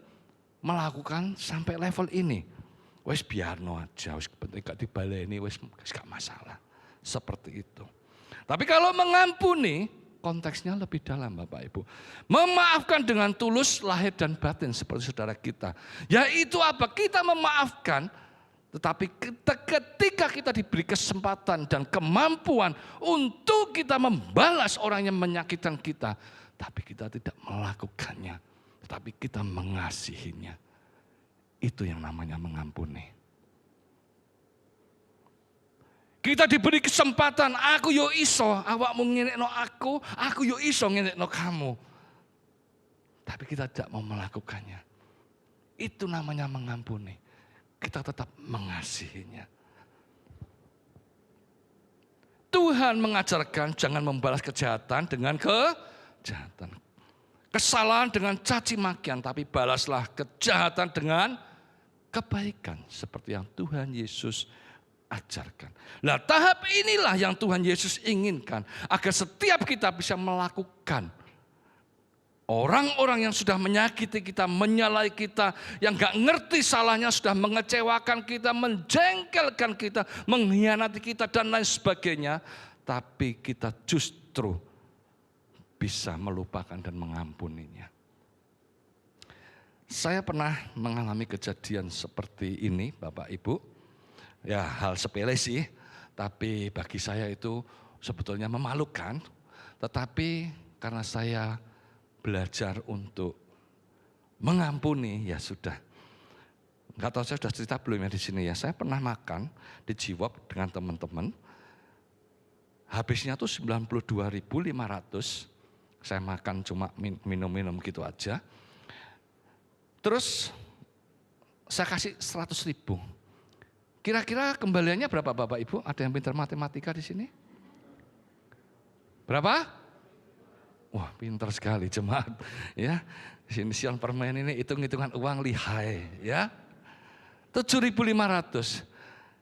Speaker 4: melakukan sampai level ini. Wes biarno aja, wes penting gak dibaleni, wes gak masalah. Seperti itu. Tapi kalau mengampuni, konteksnya lebih dalam Bapak Ibu. Memaafkan dengan tulus lahir dan batin seperti saudara kita. Yaitu apa? Kita memaafkan, tetapi ketika kita diberi kesempatan dan kemampuan untuk kita membalas orang yang menyakitkan kita, tapi kita tidak melakukannya, tetapi kita mengasihinya. Itu yang namanya mengampuni. Kita diberi kesempatan, aku yo iso, awakmu ngenekno aku yo iso ngenekno kamu. Tapi kita tidak mau melakukannya. Itu namanya mengampuni. Kita tetap mengasihinya. Tuhan mengajarkan jangan membalas kejahatan dengan kejahatan. Kesalahan dengan caci makian, tapi balaslah kejahatan dengan kebaikan. Seperti yang Tuhan Yesus ajarkan. Nah, tahap inilah yang Tuhan Yesus inginkan. Agar setiap kita bisa melakukan. Orang-orang yang sudah menyakiti kita, menyalahi kita, yang gak ngerti salahnya, sudah mengecewakan kita, menjengkelkan kita, mengkhianati kita, dan lain sebagainya. Tapi kita justru bisa melupakan dan mengampuninya. Saya pernah mengalami kejadian seperti ini, Bapak Ibu. Ya, hal sepele sih, tapi bagi saya itu sebetulnya memalukan. Tetapi karena saya belajar untuk mengampuni, ya sudah. Enggak tahu saya sudah cerita belum ya di sini ya. Saya pernah makan di Jiwok dengan teman-teman. Habisnya tuh 92.500. Saya makan cuma minum-minum gitu aja. Terus saya kasih 100.000. Kira-kira kembaliannya berapa Bapak Ibu? Ada yang pintar matematika di sini? Berapa? Wah, pintar sekali jemaat. Ya, sini Sion Permen ini hitung-hitungan uang lihai, ya. 7.500.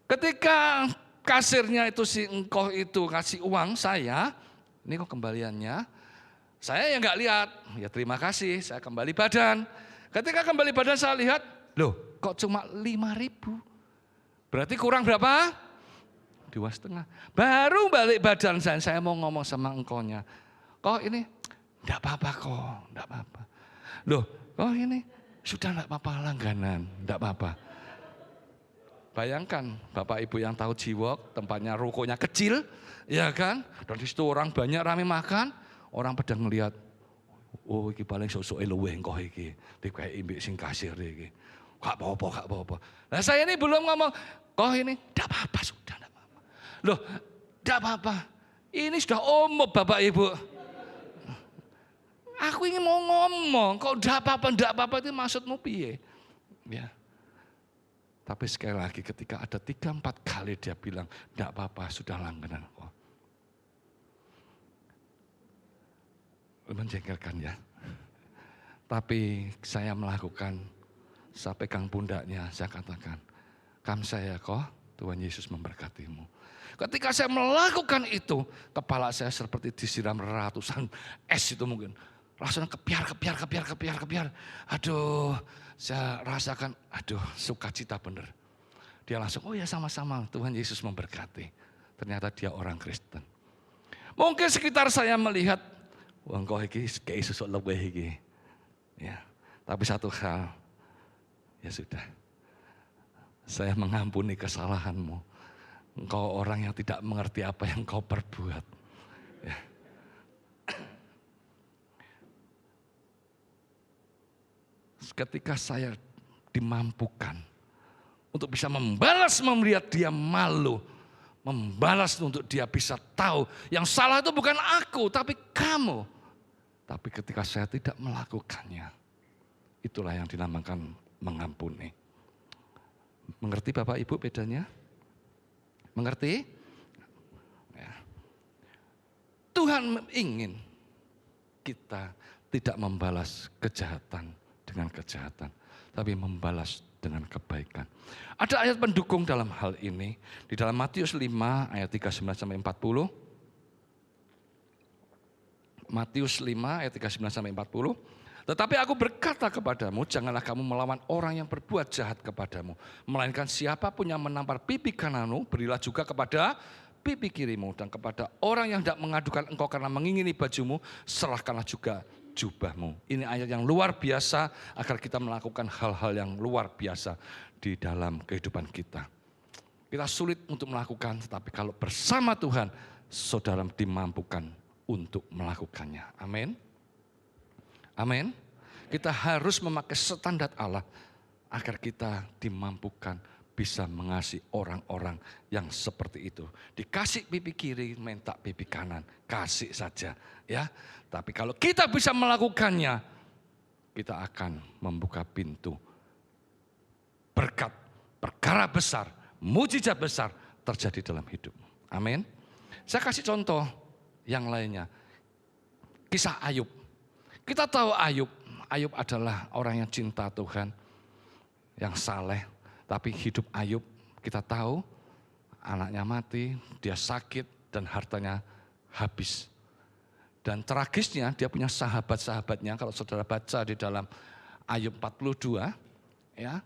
Speaker 4: Ketika kasirnya itu si engkoh itu kasih uang saya, ini kok kembaliannya? Saya yang nggak lihat. Ya terima kasih, saya kembali badan. Ketika kembali badan saya lihat, loh, kok cuma 5.000? Berarti kurang berapa? 2,5. Baru balik badan saya mau ngomong sama engkonya. Kok ini? Enggak apa-apa kok, enggak apa-apa. Loh, kok ini? Sudah enggak apa-apa langganan, enggak apa-apa. Bayangkan Bapak Ibu yang tahu Jiwok, tempatnya rukonya kecil, ya kan? Dan di situ orang banyak rame makan, orang pada ngelihat, oh iki paling sok-sok luweh engko iki, dikei mbek sing kasir iki. Gak apa-apa. Nah saya ini belum ngomong, kok ini enggak apa-apa, sudah enggak apa-apa. Loh, enggak apa-apa. Ini sudah umum Bapak Ibu. Aku ingin mau ngomong, kok enggak apa-apa itu maksudmu piye? Ya. Tapi sekali lagi ketika ada 3-4 kali dia bilang, enggak apa-apa, sudah langganan kok. Menjengkelkan ya. Tapi saya melakukan, saya pegang pundaknya, saya katakan, kam saya kok, Tuhan Yesus memberkatimu. Ketika saya melakukan itu, kepala saya seperti disiram ratusan es itu mungkin. Rasanya kepiar. Aduh, saya rasakan, sukacita bener. Dia langsung, oh ya sama-sama, Tuhan Yesus memberkati. Ternyata dia orang Kristen. Mungkin sekitar saya melihat, wah engkau iki kayak susuk lebih iki. Ya, tapi satu hal, ya sudah, saya mengampuni kesalahanmu. Engkau orang yang tidak mengerti apa yang kau perbuat. Ya. Ketika saya dimampukan untuk bisa membalas melihat dia malu, membalas untuk dia bisa tahu yang salah itu bukan aku tapi kamu. Tapi ketika saya tidak melakukannya, itulah yang dinamakan mengampuni. Mengerti Bapak Ibu bedanya? Mengerti? Ya. Tuhan ingin kita tidak membalas kejahatan dengan kejahatan, tapi membalas dengan kebaikan. Ada ayat pendukung dalam hal ini, di dalam Matius 5 ayat 39-40. Matius 5 ayat 39-40. Tetapi aku berkata kepadamu, janganlah kamu melawan orang yang berbuat jahat kepadamu. Melainkan siapapun yang menampar pipi kananmu, berilah juga kepada pipi kirimu, dan kepada orang yang hendak mengadukan engkau karena mengingini bajumu, serahkanlah juga jubahmu. Ini ayat yang luar biasa agar kita melakukan hal-hal yang luar biasa di dalam kehidupan kita. Kita sulit untuk melakukan, tetapi kalau bersama Tuhan, saudara dimampukan untuk melakukannya. Amin. Amin. Kita harus memakai standar Allah agar kita dimampukan bisa mengasihi orang-orang yang seperti itu. Dikasih pipi kiri, minta pipi kanan, kasih saja, ya. Tapi kalau kita bisa melakukannya, kita akan membuka pintu berkat, perkara besar, mujizat besar terjadi dalam hidup. Amin. Saya kasih contoh yang lainnya. Kisah Ayub. Kita tahu Ayub adalah orang yang cinta Tuhan, yang saleh. Tapi hidup Ayub kita tahu anaknya mati, dia sakit dan hartanya habis. Dan tragisnya dia punya sahabat-sahabatnya, kalau saudara baca di dalam Ayub 42, ya,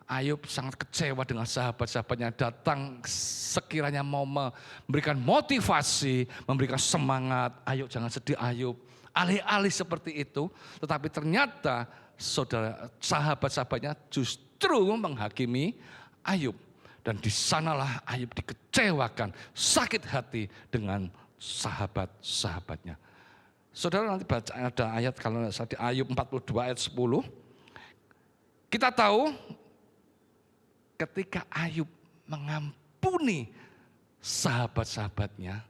Speaker 4: Ayub sangat kecewa dengan sahabat-sahabatnya, datang sekiranya mau memberikan motivasi, memberikan semangat, ayo jangan sedih Ayub, alih-alih seperti itu. Tetapi ternyata saudara sahabat-sahabatnya justru menghakimi Ayub. Dan di sanalah Ayub dikecewakan, sakit hati dengan sahabat-sahabatnya. Saudara nanti baca ada ayat kalau di Ayub 42 ayat 10. Kita tahu ketika Ayub mengampuni sahabat-sahabatnya,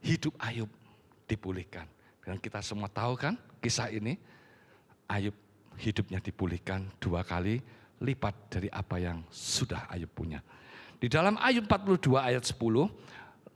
Speaker 4: hidup Ayub dipulihkan. Dan kita semua tahu kan kisah ini, Ayub hidupnya dipulihkan 2 kali lipat dari apa yang sudah Ayub punya. Di dalam Ayub 42 ayat 10,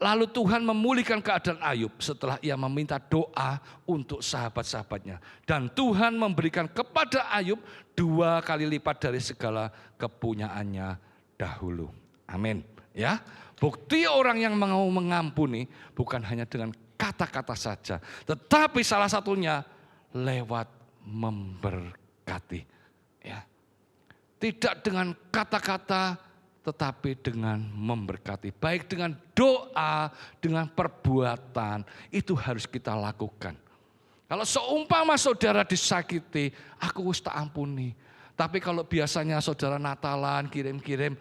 Speaker 4: lalu Tuhan memulihkan keadaan Ayub setelah ia meminta doa untuk sahabat-sahabatnya. Dan Tuhan memberikan kepada Ayub 2 kali lipat dari segala kepunyaannya dahulu. Amin. Ya, bukti orang yang mau mengampuni bukan hanya dengan kata-kata saja, tetapi salah satunya lewat memberkati. Ya, tidak dengan kata-kata, tetapi dengan memberkati. Baik dengan doa, dengan perbuatan, itu harus kita lakukan. Kalau seumpama saudara disakiti, aku wis tak ampuni. Tapi kalau biasanya saudara Natalan kirim-kirim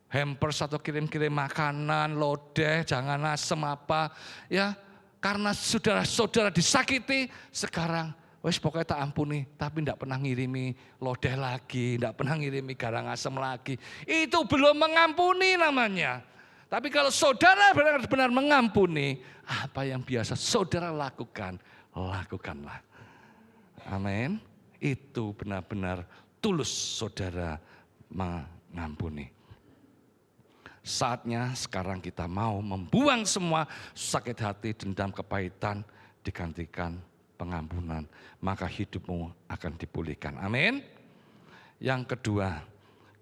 Speaker 4: hampers atau kirim-kirim makanan, lodeh, jangan asem apa, ya, karena saudara disakiti, sekarang wes pokoknya tak ampuni, tapi tidak pernah ngirimi lodeh lagi, tidak pernah ngirimi garang asem lagi. Itu belum mengampuni namanya. Tapi kalau saudara benar-benar mengampuni, apa yang biasa saudara lakukan, lakukanlah. Amin. Itu benar-benar tulus saudara mengampuni. Saatnya sekarang kita mau membuang semua sakit hati, dendam, kepahitan, digantikan pengampunan, maka hidupmu akan dipulihkan. Amin. Yang kedua,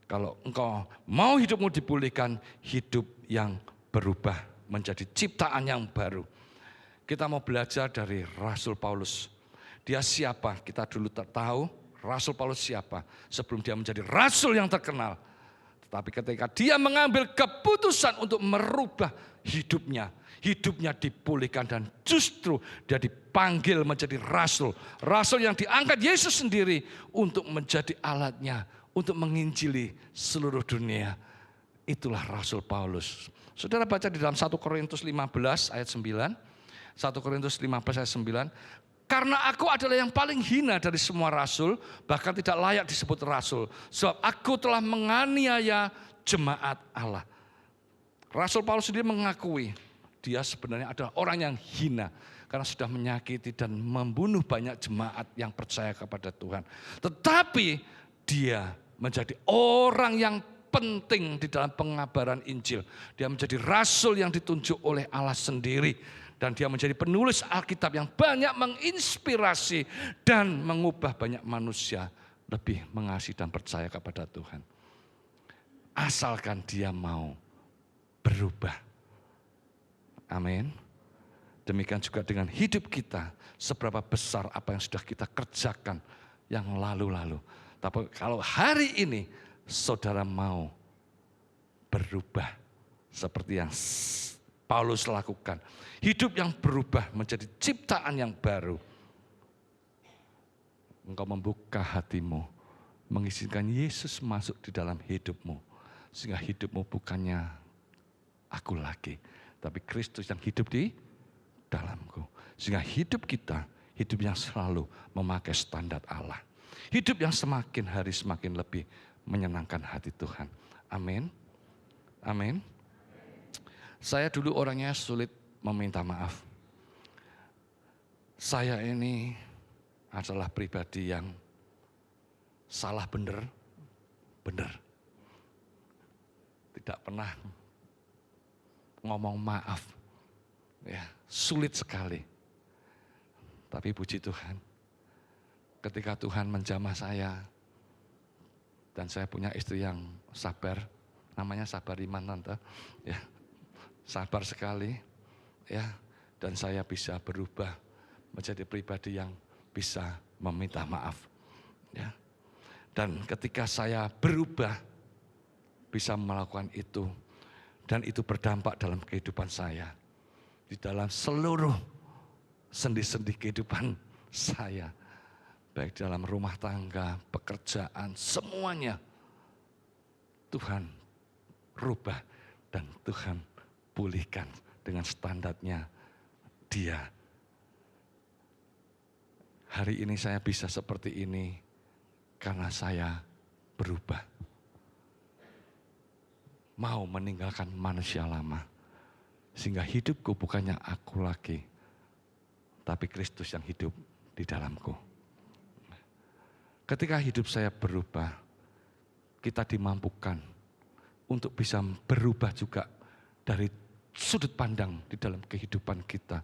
Speaker 4: kalau engkau mau hidupmu dipulihkan, hidup yang berubah menjadi ciptaan yang baru. Kita mau belajar dari Rasul Paulus. Dia siapa? Kita dulu tahu Rasul Paulus siapa sebelum dia menjadi rasul yang terkenal. Tetapi ketika dia mengambil keputusan untuk merubah hidupnya, hidupnya dipulihkan dan justru dia dipanggil menjadi rasul. Rasul yang diangkat Yesus sendiri untuk menjadi alatnya, untuk menginjili seluruh dunia. Itulah Rasul Paulus. Saudara baca di dalam 1 Korintus 15 ayat 9. 1 Korintus 15 ayat 9. Karena aku adalah yang paling hina dari semua rasul, bahkan tidak layak disebut rasul. Sebab aku telah menganiaya jemaat Allah. Rasul Paulus sendiri mengakui dia sebenarnya adalah orang yang hina. Karena sudah menyakiti dan membunuh banyak jemaat yang percaya kepada Tuhan. Tetapi dia menjadi orang yang penting di dalam pengabaran Injil. Dia menjadi rasul yang ditunjuk oleh Allah sendiri. Dan dia menjadi penulis Alkitab yang banyak menginspirasi dan mengubah banyak manusia lebih mengasihi dan percaya kepada Tuhan. Asalkan dia mau berubah. Amin. Demikian juga dengan hidup kita, seberapa besar apa yang sudah kita kerjakan yang lalu-lalu. Tapi kalau hari ini saudara mau berubah, Seperti yang Paulus lakukan. Hidup yang berubah menjadi ciptaan yang baru. Engkau membuka hatimu, mengizinkan Yesus masuk di dalam hidupmu. Sehingga hidupmu bukannya aku lagi, tapi Kristus yang hidup di dalamku. Sehingga hidup kita, hidup yang selalu memakai standar Allah. Hidup yang semakin hari semakin lebih menyenangkan hati Tuhan. Amin. Amin. Saya dulu orangnya sulit meminta maaf. Saya ini adalah pribadi yang salah benar. Tidak pernah ngomong maaf. Ya, sulit sekali. Tapi puji Tuhan, ketika Tuhan menjamah saya, dan saya punya istri yang sabar, namanya Sabar Iman Tante, ya, sabar sekali, ya, dan saya bisa berubah menjadi pribadi yang bisa meminta maaf, ya. Dan ketika saya berubah, bisa melakukan itu, dan itu berdampak dalam kehidupan saya, di dalam seluruh sendi-sendi kehidupan saya, baik dalam rumah tangga, pekerjaan, semuanya Tuhan rubah dan Tuhan pulihkan dengan standarnya Dia. Hari ini saya bisa seperti ini karena saya berubah. Mau meninggalkan manusia lama. Sehingga hidupku bukannya aku lagi, tapi Kristus yang hidup di dalamku. Ketika hidup saya berubah, kita dimampukan untuk bisa berubah juga dari sudut pandang di dalam kehidupan kita.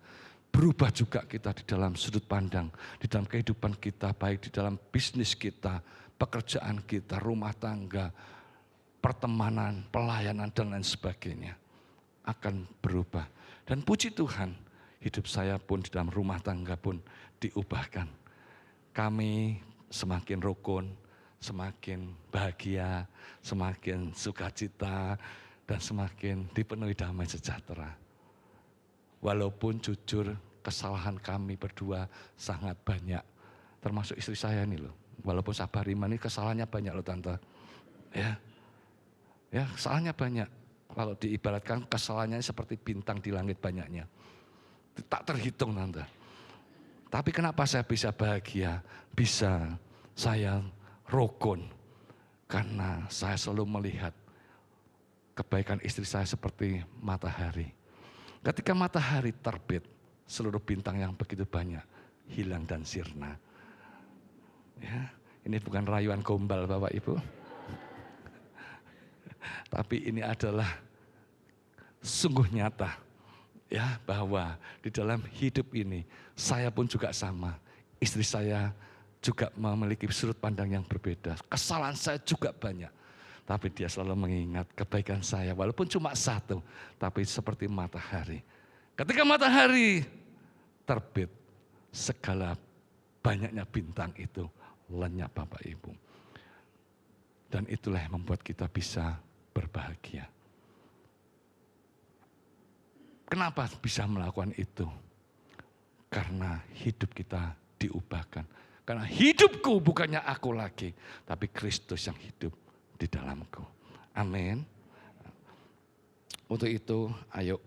Speaker 4: Berubah juga kita di dalam sudut pandang, di dalam kehidupan kita, baik di dalam bisnis kita, pekerjaan kita, rumah tangga, pertemanan, pelayanan, dan lain sebagainya. Akan berubah. Dan puji Tuhan, hidup saya pun di dalam rumah tangga pun diubahkan. Kami semakin rukun, semakin bahagia, semakin sukacita, dan semakin dipenuhi damai sejahtera. Walaupun jujur kesalahan kami berdua sangat banyak, termasuk istri saya ini loh. Walaupun Sabar Iman ini kesalahannya banyak loh Tante. Ya, kesalahannya banyak. Kalau diibaratkan kesalahannya seperti bintang di langit banyaknya. Tak terhitung Tante. Tapi kenapa saya bisa bahagia, bisa saya rukun? Karena saya selalu melihat kebaikan istri saya seperti matahari. Ketika matahari terbit, seluruh bintang yang begitu banyak hilang dan sirna. Ya, ini bukan rayuan gombal Bapak Ibu. Tapi ini adalah sungguh nyata. Ya, bahwa di dalam hidup ini saya pun juga sama. Istri saya juga memiliki sudut pandang yang berbeda. Kesalahan saya juga banyak. Tapi dia selalu mengingat kebaikan saya. Walaupun cuma satu. Tapi seperti matahari. Ketika matahari terbit. Segala banyaknya bintang itu lenyap Bapak Ibu. Dan itulah yang membuat kita bisa berbahagia. Kenapa bisa melakukan itu? Karena hidup kita diubahkan. Karena hidupku bukannya aku lagi. Tapi Kristus yang hidup di dalamku. Amin. Untuk itu, ayo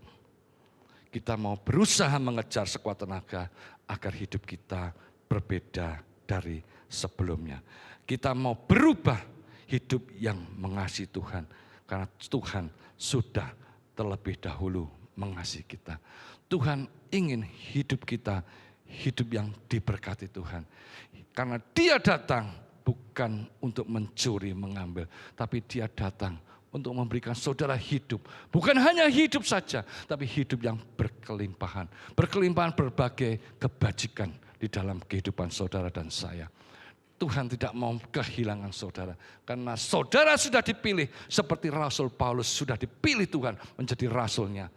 Speaker 4: kita mau berusaha mengejar sekuat tenaga agar hidup kita berbeda dari sebelumnya. Kita mau berubah hidup yang mengasihi Tuhan. Karena Tuhan sudah terlebih dahulu mengasihi kita. Tuhan ingin hidup kita hidup yang diberkati Tuhan. Karena Dia datang bukan untuk mencuri, mengambil. Tapi Dia datang untuk memberikan saudara hidup. Bukan hanya hidup saja, tapi hidup yang berkelimpahan. Berkelimpahan berbagai kebajikan di dalam kehidupan saudara dan saya. Tuhan tidak mau kehilangan saudara. Karena saudara sudah dipilih seperti Rasul Paulus sudah dipilih Tuhan menjadi rasulnya.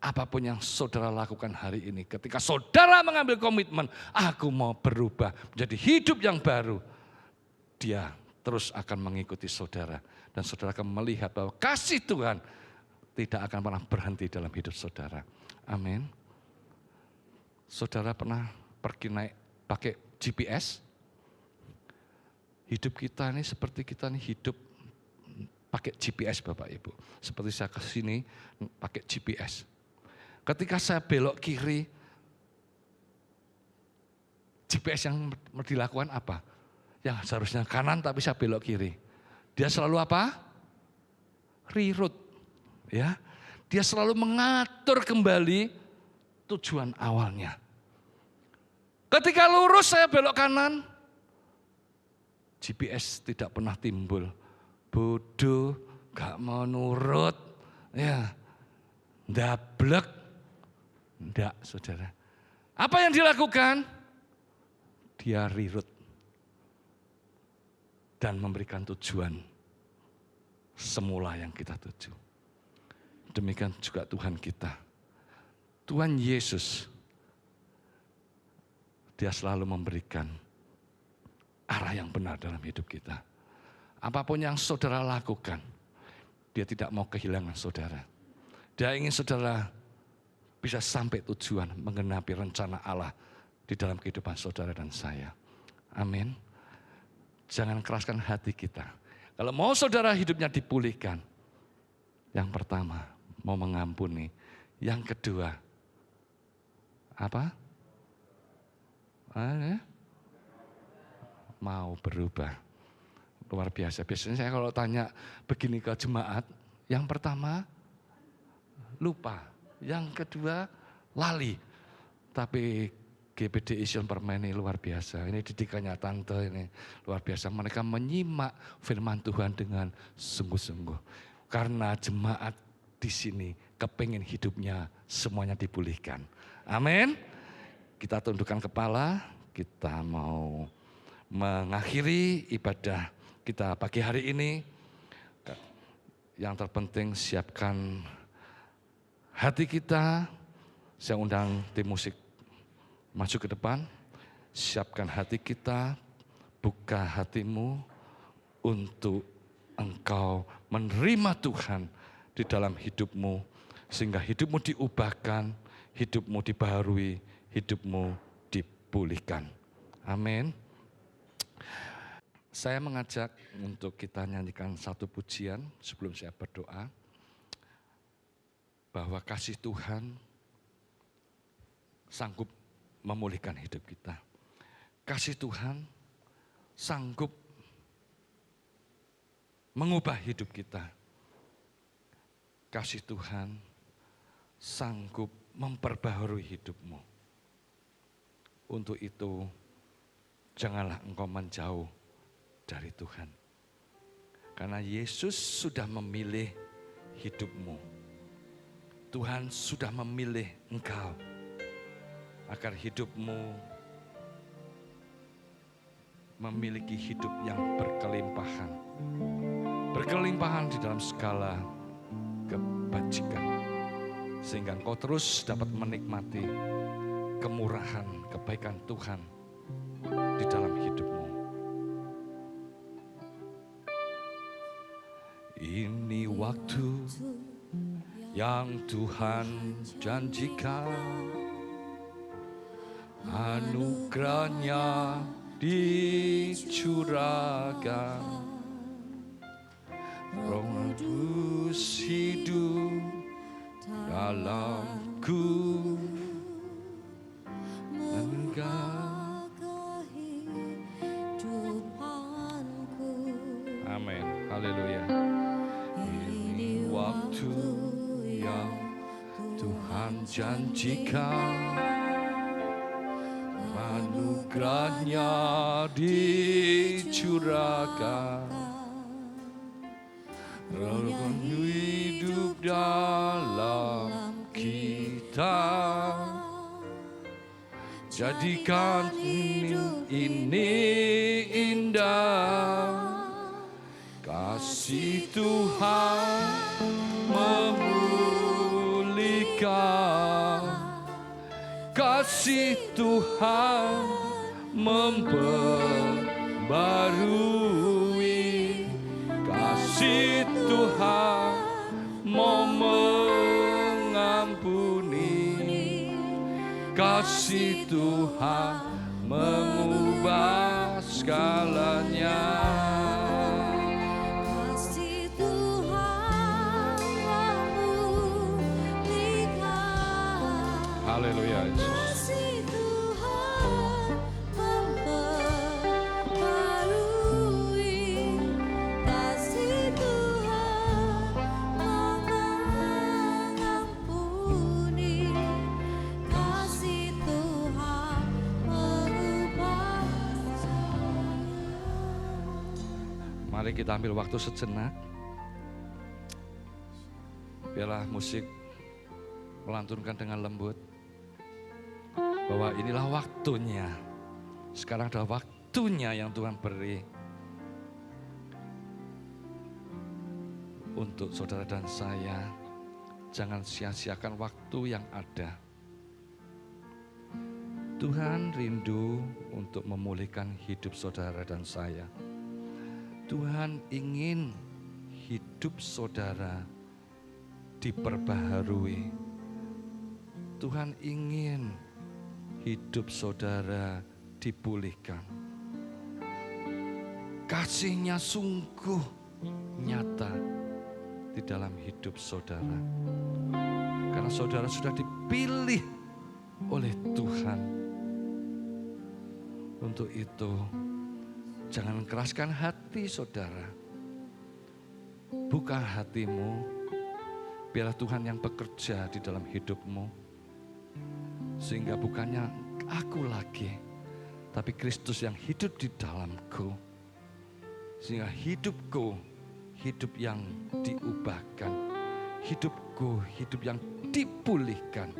Speaker 4: Apapun yang saudara lakukan hari ini, ketika saudara mengambil komitmen, aku mau berubah menjadi hidup yang baru. Dia terus akan mengikuti saudara. Dan saudara akan melihat bahwa kasih Tuhan tidak akan pernah berhenti dalam hidup saudara. Amin. Saudara pernah pergi naik pakai GPS? Hidup kita ini seperti kita ini hidup pakai GPS Bapak Ibu. Seperti saya ke sini pakai GPS. Ketika saya belok kiri, GPS yang dilakukan apa? Yang seharusnya kanan tapi saya belok kiri. Dia selalu apa? Reroute. Ya. Dia selalu mengatur kembali tujuan awalnya. Ketika lurus saya belok kanan, GPS tidak pernah timbul. Bodoh, gak mau nurut, ya, ndablek. Ndak, saudara. Apa yang dilakukan? Dia reroute dan memberikan tujuan semula yang kita tuju. Demikian juga Tuhan kita. Tuhan Yesus, Dia selalu memberikan arah yang benar dalam hidup kita. Apapun yang saudara lakukan, Dia tidak mau kehilangan saudara. Dia ingin saudara bisa sampai tujuan menggenapi rencana Allah di dalam kehidupan saudara dan saya. Amin. Jangan keraskan hati kita. Kalau mau saudara hidupnya dipulihkan, yang pertama mau mengampuni. Yang kedua, apa? Mau berubah. Luar biasa. Biasanya saya kalau tanya begini ke jemaat, yang pertama lupa, yang kedua lali. Tapi GBD Ision Permai ini luar biasa. Ini didikannya tante ini luar biasa. Mereka menyimak firman Tuhan dengan sungguh-sungguh. Karena jemaat di sini kepingin hidupnya semuanya dipulihkan. Amin. Kita tundukkan kepala, kita mau mengakhiri ibadah kita pagi hari ini. Yang terpenting siapkan hati kita. Saya undang tim musik maju ke depan, siapkan hati kita, buka hatimu untuk engkau menerima Tuhan di dalam hidupmu. Sehingga hidupmu diubahkan, hidupmu dibaharui, hidupmu dipulihkan. Amin. Saya mengajak untuk kita nyanyikan satu pujian sebelum saya berdoa. Bahwa kasih Tuhan sanggup memulihkan hidup kita. Kasih Tuhan sanggup mengubah hidup kita. Kasih Tuhan sanggup memperbaharui hidupmu. Untuk itu, janganlah engkau menjauh dari Tuhan. Karena Yesus sudah memilih hidupmu. Tuhan sudah memilih engkau. Agar hidupmu memiliki hidup yang berkelimpahan. Berkelimpahan di dalam segala kebajikan. Sehingga engkau terus dapat menikmati kemurahan, kebaikan Tuhan di dalam hidupmu. Ini waktu yang Tuhan janjikan. Anugerahnya dicurahkan, Roh Kudus hidup dalamku, engkau kehidupanku. Amin, haleluya. Ini waktu yang Tuhan janjikan. Anugerahnya dicurahkan, Roh hidup dalam kita. Jadikan ini indah. Kasih Tuhan memulihkan. Kasih Tuhan memperbarui. Kasih Tuhan mau kasih Tuhan mengubah segalanya.
Speaker 1: Kasih Tuhan memulihkan.
Speaker 4: Haleluya Yesus.
Speaker 1: Kasih Tuhan memperbarui. Kasih Tuhan mengampuni. Kasih Tuhan mengubah segalanya.
Speaker 4: Mari kita ambil waktu sejenak. Biarlah musik melantunkan dengan lembut bahwa inilah waktunya. Sekarang adalah waktunya yang Tuhan beri untuk saudara dan saya. Jangan sia-siakan waktu yang ada. Tuhan rindu untuk memulihkan hidup saudara dan saya. Tuhan ingin hidup saudara diperbaharui. Tuhan ingin hidup saudara dipulihkan. Kasih-Nya sungguh nyata di dalam hidup saudara. Karena saudara sudah dipilih oleh Tuhan. Untuk itu, jangan keraskan hati saudara. Buka hatimu, biarlah Tuhan yang bekerja di dalam hidupmu. Sehingga bukannya aku lagi, tapi Kristus yang hidup di dalamku. Sehingga hidupku, hidup yang diubahkan. Hidupku, hidup yang dipulihkan.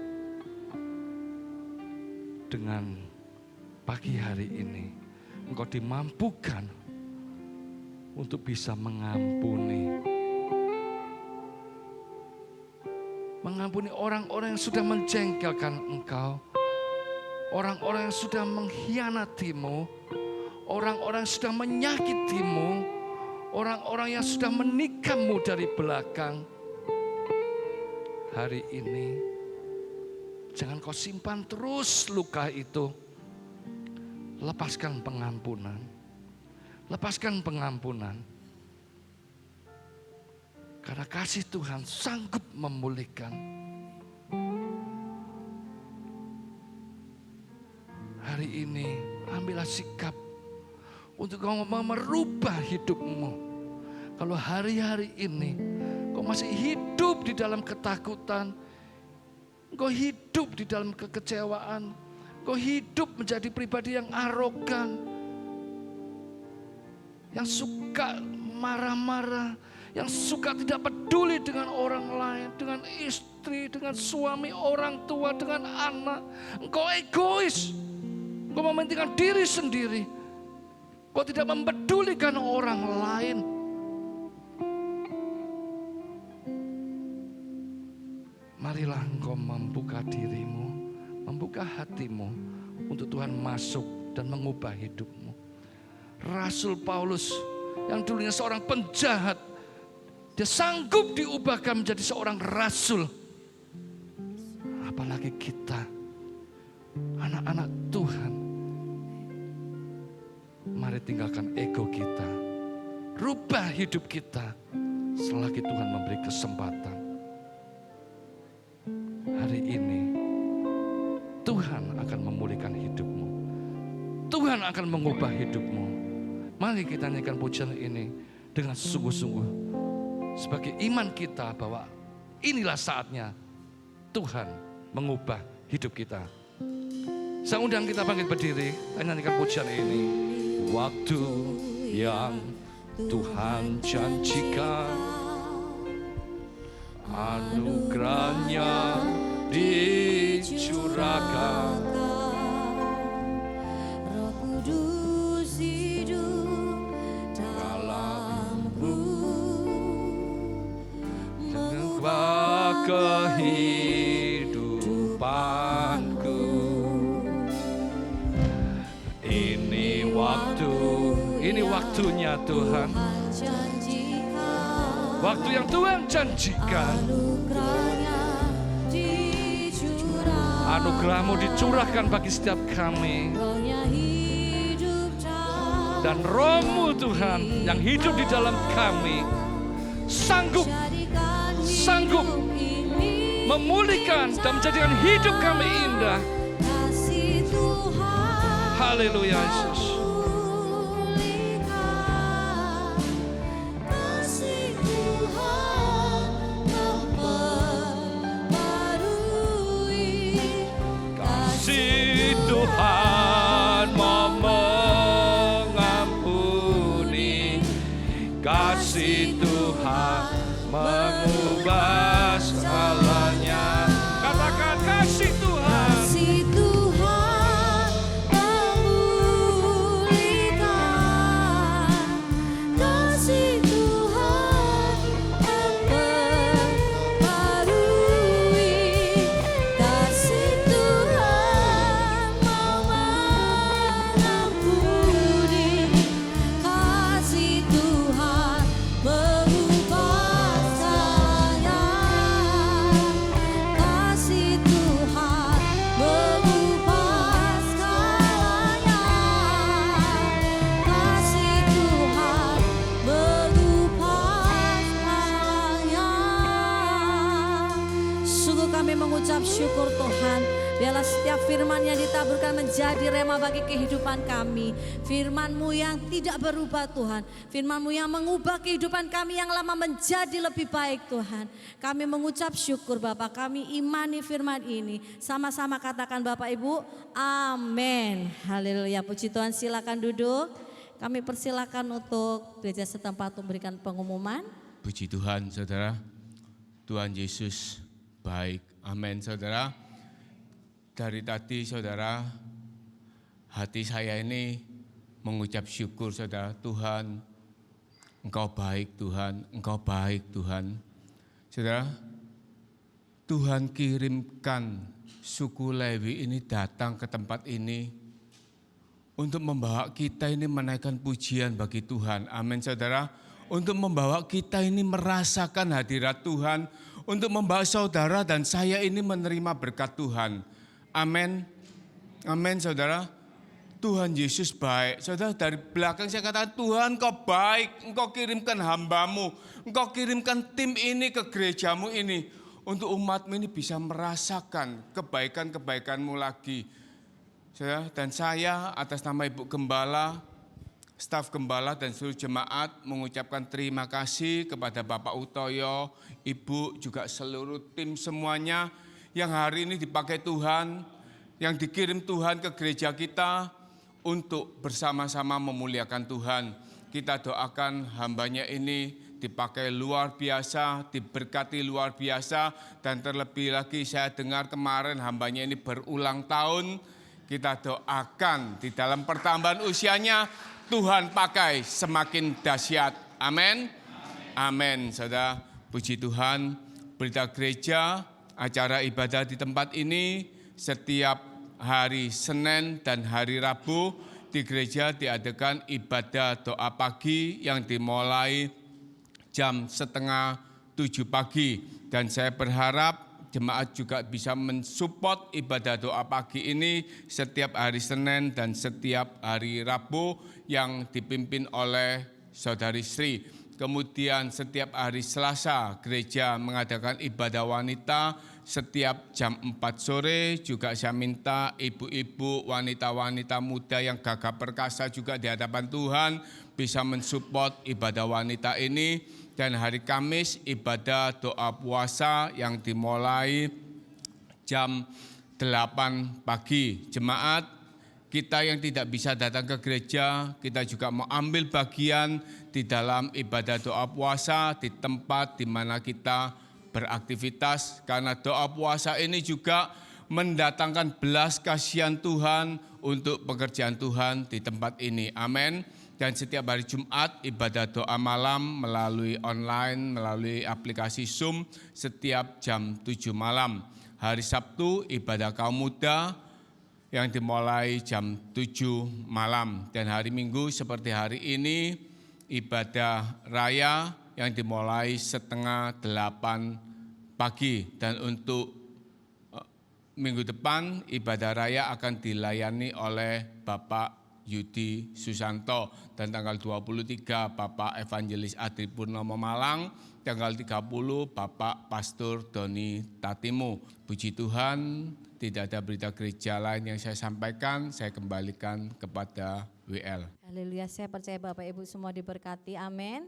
Speaker 4: Dengan pagi hari ini, engkau dimampukan untuk bisa mengampuni. Mengampuni orang-orang yang sudah menjengkelkan engkau. Orang-orang yang sudah mengkhianatimu. Orang-orang yang sudah menyakitimu. Orang-orang yang sudah menikahmu dari belakang. Hari ini, jangan kau simpan terus luka itu. Lepaskan pengampunan. Lepaskan pengampunan. Karena kasih Tuhan sanggup memulihkan. Hari ini ambillah sikap untuk kau merubah hidupmu. Kalau hari-hari ini kau masih hidup di dalam ketakutan, kau hidup di dalam kekecewaan, kau hidup menjadi pribadi yang arogan, yang suka marah-marah, yang suka tidak peduli dengan orang lain, dengan istri, dengan suami, orang tua, dengan anak. Engkau egois, engkau mementingkan diri sendiri, engkau tidak mempedulikan orang lain. Marilah engkau membuka dirimu, membuka hatimu untuk Tuhan masuk dan mengubah hidupmu. Rasul Paulus yang dulunya seorang penjahat, dia sanggup diubahkan menjadi seorang rasul. Apalagi kita, anak-anak Tuhan. Mari tinggalkan ego kita. Rubah hidup kita selagi Tuhan memberi kesempatan. Hari ini Tuhan akan memulihkan hidupmu. Tuhan akan mengubah hidupmu. Mari kita nyanyikan pujian ini dengan sungguh-sungguh. Sebagai iman kita bahwa inilah saatnya Tuhan mengubah hidup kita. Saya undang kita bangkit berdiri dan nyanyikan pujian ini. Waktu yang Tuhan janjikan, anugerahnya dicurahkan.
Speaker 1: Roh Kudus hidup dalamku.
Speaker 4: Mengubah kehidupanku. Ini waktunya Tuhan. Waktu yang Tuhan janjikan.
Speaker 1: Anugerahnya dicurahkan.
Speaker 4: Anugerah-Mu dicurahkan bagi setiap kami.
Speaker 1: Rohnya hidup dalam
Speaker 4: Dan Roh-Mu Tuhan yang hidup di dalam kami sanggup
Speaker 1: sanggup
Speaker 4: memulihkan dan menjadikan hidup kami indah.
Speaker 1: kasih Tuhan
Speaker 4: Haleluya Yesus.
Speaker 1: memulihkan, kasih Tuhan memperbarui,
Speaker 4: Kasih Tuhan mau mengampuni, kasih Tuhan mengubah segalanya. Katakan kasih Tuhan.
Speaker 1: kasih Tuhan memulihkan, kasih Tuhan memperbarui, kasih Tuhan mau mengampuni, kasih Tuhan mengubah segalanya, kasih Tuhan mengubah segalanya, kasih Tuhan mengubah segalanya. Sungguh kami mengucap syukur Tuhan, biarlah setiap firman yang ditaburkan menjadi rema bagi kehidupan kami. Firman-Mu yang tidak berubah Tuhan, firman-Mu yang mengubah kehidupan kami yang lama menjadi lebih baik Tuhan. Kami mengucap syukur Bapak, kami imani firman ini. Sama-sama katakan Bapak Ibu, amin. Haleluya, puji Tuhan, silakan duduk. Kami persilakan untuk gereja setempat memberikan pengumuman.
Speaker 5: Puji Tuhan, saudara. Tuhan Yesus baik. Amin, saudara. Dari tadi, saudara, hati saya ini mengucap syukur, saudara. Tuhan, Engkau baik, Tuhan. Engkau baik, Tuhan. Saudara, Tuhan kirimkan suku Lewi ini datang ke tempat ini untuk membawa kita ini menaikkan pujian bagi Tuhan. Amin, saudara. Untuk membawa kita ini merasakan hadirat Tuhan. Untuk membawa saudara dan saya ini menerima berkat Tuhan. Amin. Amin, saudara. Tuhan Yesus baik. Saudara, dari belakang saya katakan, Tuhan Engkau baik. Engkau kirimkan hamba-Mu. Engkau kirimkan tim ini ke gereja-Mu ini. Untuk umat-Mu ini bisa merasakan kebaikan-kebaikan-Mu lagi. Saudara, dan saya atas nama Ibu Gembala, staf Gembala dan seluruh jemaat mengucapkan terima kasih kepada Bapak Utoyo, Ibu, juga seluruh tim semuanya yang hari ini dipakai Tuhan, yang dikirim Tuhan ke gereja kita untuk bersama-sama memuliakan Tuhan. Kita doakan hambanya ini dipakai luar biasa, diberkati luar biasa, dan terlebih lagi saya dengar kemarin hambanya ini berulang tahun. Kita doakan di dalam pertambahan usianya Tuhan pakai semakin dahsyat. Amin. Amin. Saudara, puji Tuhan. Berita gereja, acara ibadah di tempat ini setiap hari Senin dan hari Rabu di gereja diadakan ibadah doa pagi yang dimulai jam 6:30 pagi. Dan saya berharap jemaat juga bisa mensupport ibadah doa pagi ini setiap hari Senin dan setiap hari Rabu yang dipimpin oleh Saudari Sri. Kemudian setiap hari Selasa gereja mengadakan ibadah wanita setiap jam 4 sore. Juga saya minta ibu-ibu, wanita-wanita muda yang gagah perkasa juga di hadapan Tuhan bisa mensupport ibadah wanita ini. Dan hari Kamis ibadah doa puasa yang dimulai jam 8 pagi. Jemaat kita yang tidak bisa datang ke gereja, kita juga mau ambil bagian di dalam ibadah doa puasa di tempat di mana kita beraktivitas. Karena doa puasa ini juga mendatangkan belas kasihan Tuhan untuk pekerjaan Tuhan di tempat ini. Amin. Dan setiap hari Jumat ibadah doa malam melalui online, melalui aplikasi Zoom setiap jam 7 malam. Hari Sabtu ibadah kaum muda yang dimulai jam 7 malam. Dan hari Minggu seperti hari ini ibadah raya yang dimulai 7:30 pagi. Dan untuk minggu depan ibadah raya akan dilayani oleh Bapak Yudi Susanto, dan tanggal 23 Bapak Evangelis Adri Purnomo Malang, tanggal 30 Bapak Pastor Doni Tatimu. Puji Tuhan, tidak ada berita gereja lain yang saya sampaikan, saya kembalikan kepada WL.
Speaker 1: Haleluya, saya percaya Bapak Ibu semua diberkati, amin.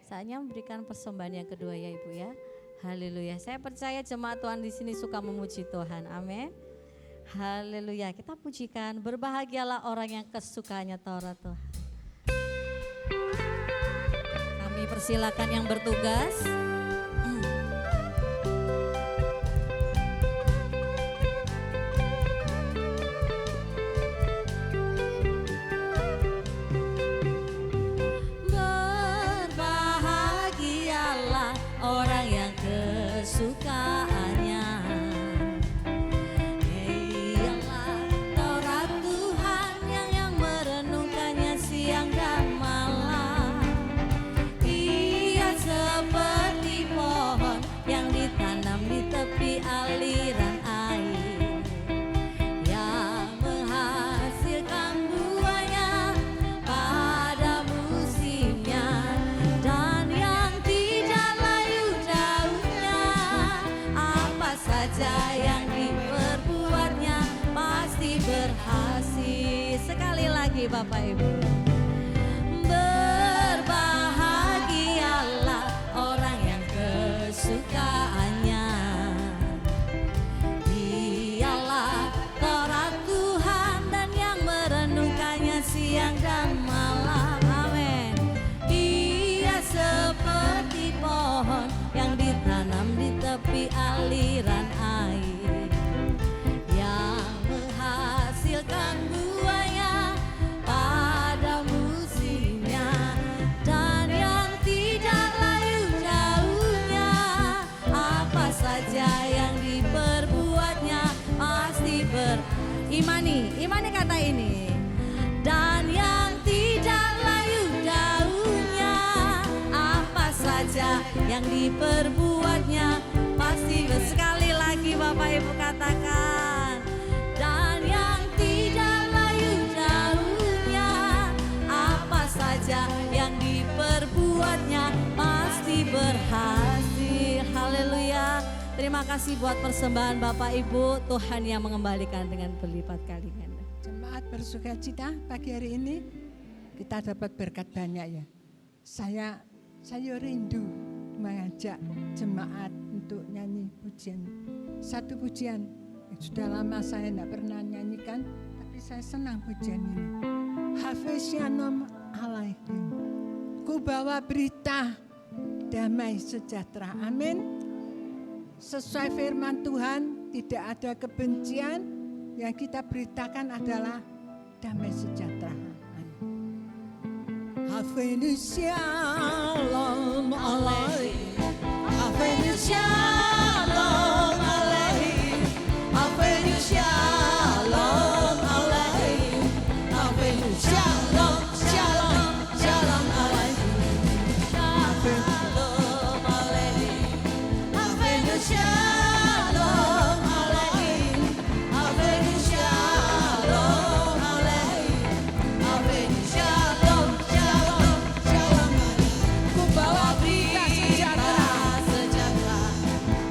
Speaker 1: Saatnya memberikan persembahan yang kedua ya Ibu ya. Haleluya, saya percaya jemaat Tuhan di sini suka memuji Tuhan, amin. Haleluya, kita pujikan, berbahagialah orang yang kesukaannya Taurat Tuhan. Kami persilakan yang bertugas. Berbahagialah orang yang kesukaannya ialah Taurat Tuhan yang merenungkannya siang dan malam. Ia seperti pohon yang ditanam di tepi aliran air, yang menghasilkan buahnya pada musimnya, dan yang tidak layu daunnya. Apa saja yang diperbuatnya pasti berhasil. Sekali lagi Bapak Ibu. Berbahagialah orang yang kesukaannya ialah Taurat Tuhan dan yang merenungkannya siang dan malam, amin. Ia seperti pohon yang ditanam di tepi aliran air, yang menghasilkan buahnya pada musimnya, dan yang tidak layu daunnya. Apa saja yang diperbuatnya pasti imani kata ini. Dan yang tidak layu daunnya, apa saja yang diperbuatnya pasti sekali lagi Bapak Ibu katakan. Dan yang tidak layu daunnya, apa saja yang diperbuatnya pasti berhasil. Haleluya. Terima kasih buat persembahan Bapak Ibu. Tuhan yang mengembalikan dengan berlipat kali ganda.
Speaker 6: Jemaat bersukacita pagi hari ini kita dapat berkat banyak ya. Saya rindu mengajak jemaat untuk nyanyi pujian. Satu pujian yang sudah lama saya tidak pernah nyanyikan, tapi saya senang pujian ini. Hafiz Shalom Alaikum. Ku bawa berita damai sejahtera. Amin. Sesuai firman Tuhan, tidak ada kebencian, yang kita beritakan adalah damai sejahtera. Hafiz Shalom Alaikum. Hafiz Shalom Alaikum. Hafiz Shalom Alaikum. Hafiz Shalom, Shalom, Shalom Alaikum. Shalom Alaikum. Hafiz Shalom Alaikum. Hafiz Shalom Alaikum. Hafiz Shalom, Shalom, Shalom Alaikum. Ku bawa berita sejahtera.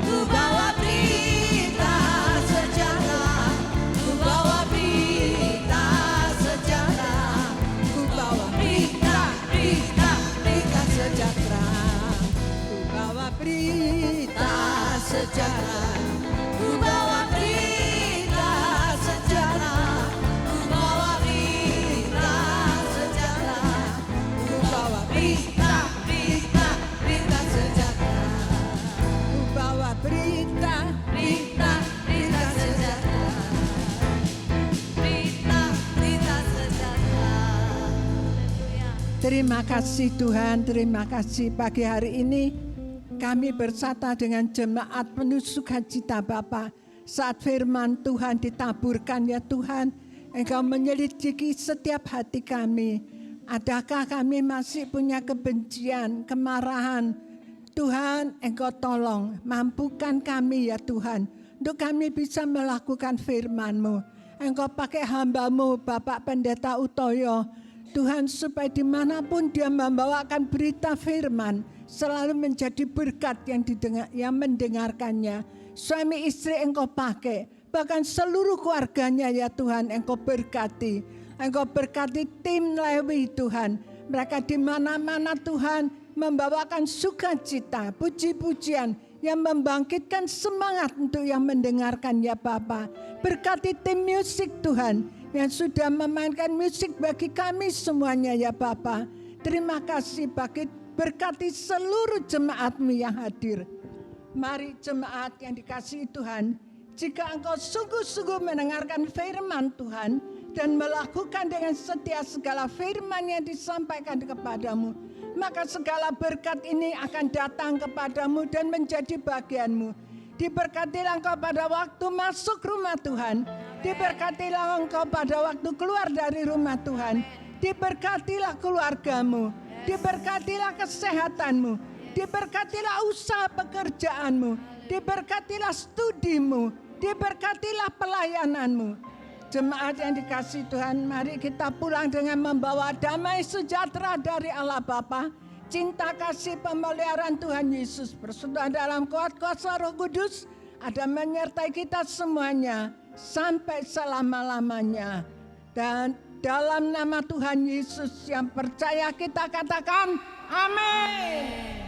Speaker 6: Ku bawa berita sejahtera. Ku bawa berita sejahtera. Ku bawa berita sejahtera. Ku bawa berita sejahtera. Ku bawa berita sejahtera. Ku bawa berita sejahtera. Ku bawa berita sejahtera. Ku bawa berita sejahtera. Berita sejahtera. Terima kasih Tuhan, terima kasih pagi hari ini kami bersama dengan jemaat penuh sukacita Bapa. Saat firman Tuhan ditaburkan ya Tuhan, Engkau menyelidiki setiap hati kami. Adakah kami masih punya kebencian, kemarahan? Tuhan, Engkau tolong mampukan kami ya Tuhan. untuk kami bisa melakukan firman-Mu. Engkau pakai hamba-Mu, Bapak Pendeta Utoyo, Tuhan, supaya dimanapun dia membawakan berita firman, selalu menjadi berkat yang mendengarkannya. Suami istri Engkau pakai, bahkan seluruh keluarganya ya Tuhan, Engkau berkati. Engkau berkati tim Lewi Tuhan. Mereka di mana-mana Tuhan membawakan sukacita, puji-pujian yang membangkitkan semangat untuk yang mendengarkan ya Bapa. Berkati tim musik Tuhan yang sudah memainkan musik bagi kami semuanya ya Bapa. Terima kasih berkati seluruh jemaat-Mu yang hadir. Mari jemaat yang dikasihi Tuhan, jika engkau sungguh-sungguh mendengarkan firman Tuhan dan melakukan dengan setia segala firman yang disampaikan kepadamu, maka segala berkat ini akan datang kepadamu dan menjadi bagianmu. Diberkatilah engkau pada waktu masuk rumah Tuhan. Diberkatilah engkau pada waktu keluar dari rumah Tuhan. Diberkatilah keluargamu. Diberkatilah kesehatanmu. Diberkatilah usaha pekerjaanmu. Diberkatilah studimu. Diberkatilah pelayananmu. Jemaat yang dikasihi Tuhan, mari kita pulang dengan membawa damai sejahtera dari Allah Bapa, cinta kasih pemeliharaan Tuhan Yesus, persekutuan dalam kuat kuasa Roh Kudus, ada menyertai kita semuanya sampai selama-lamanya. Dan dalam nama Tuhan Yesus yang percaya kita katakan amin.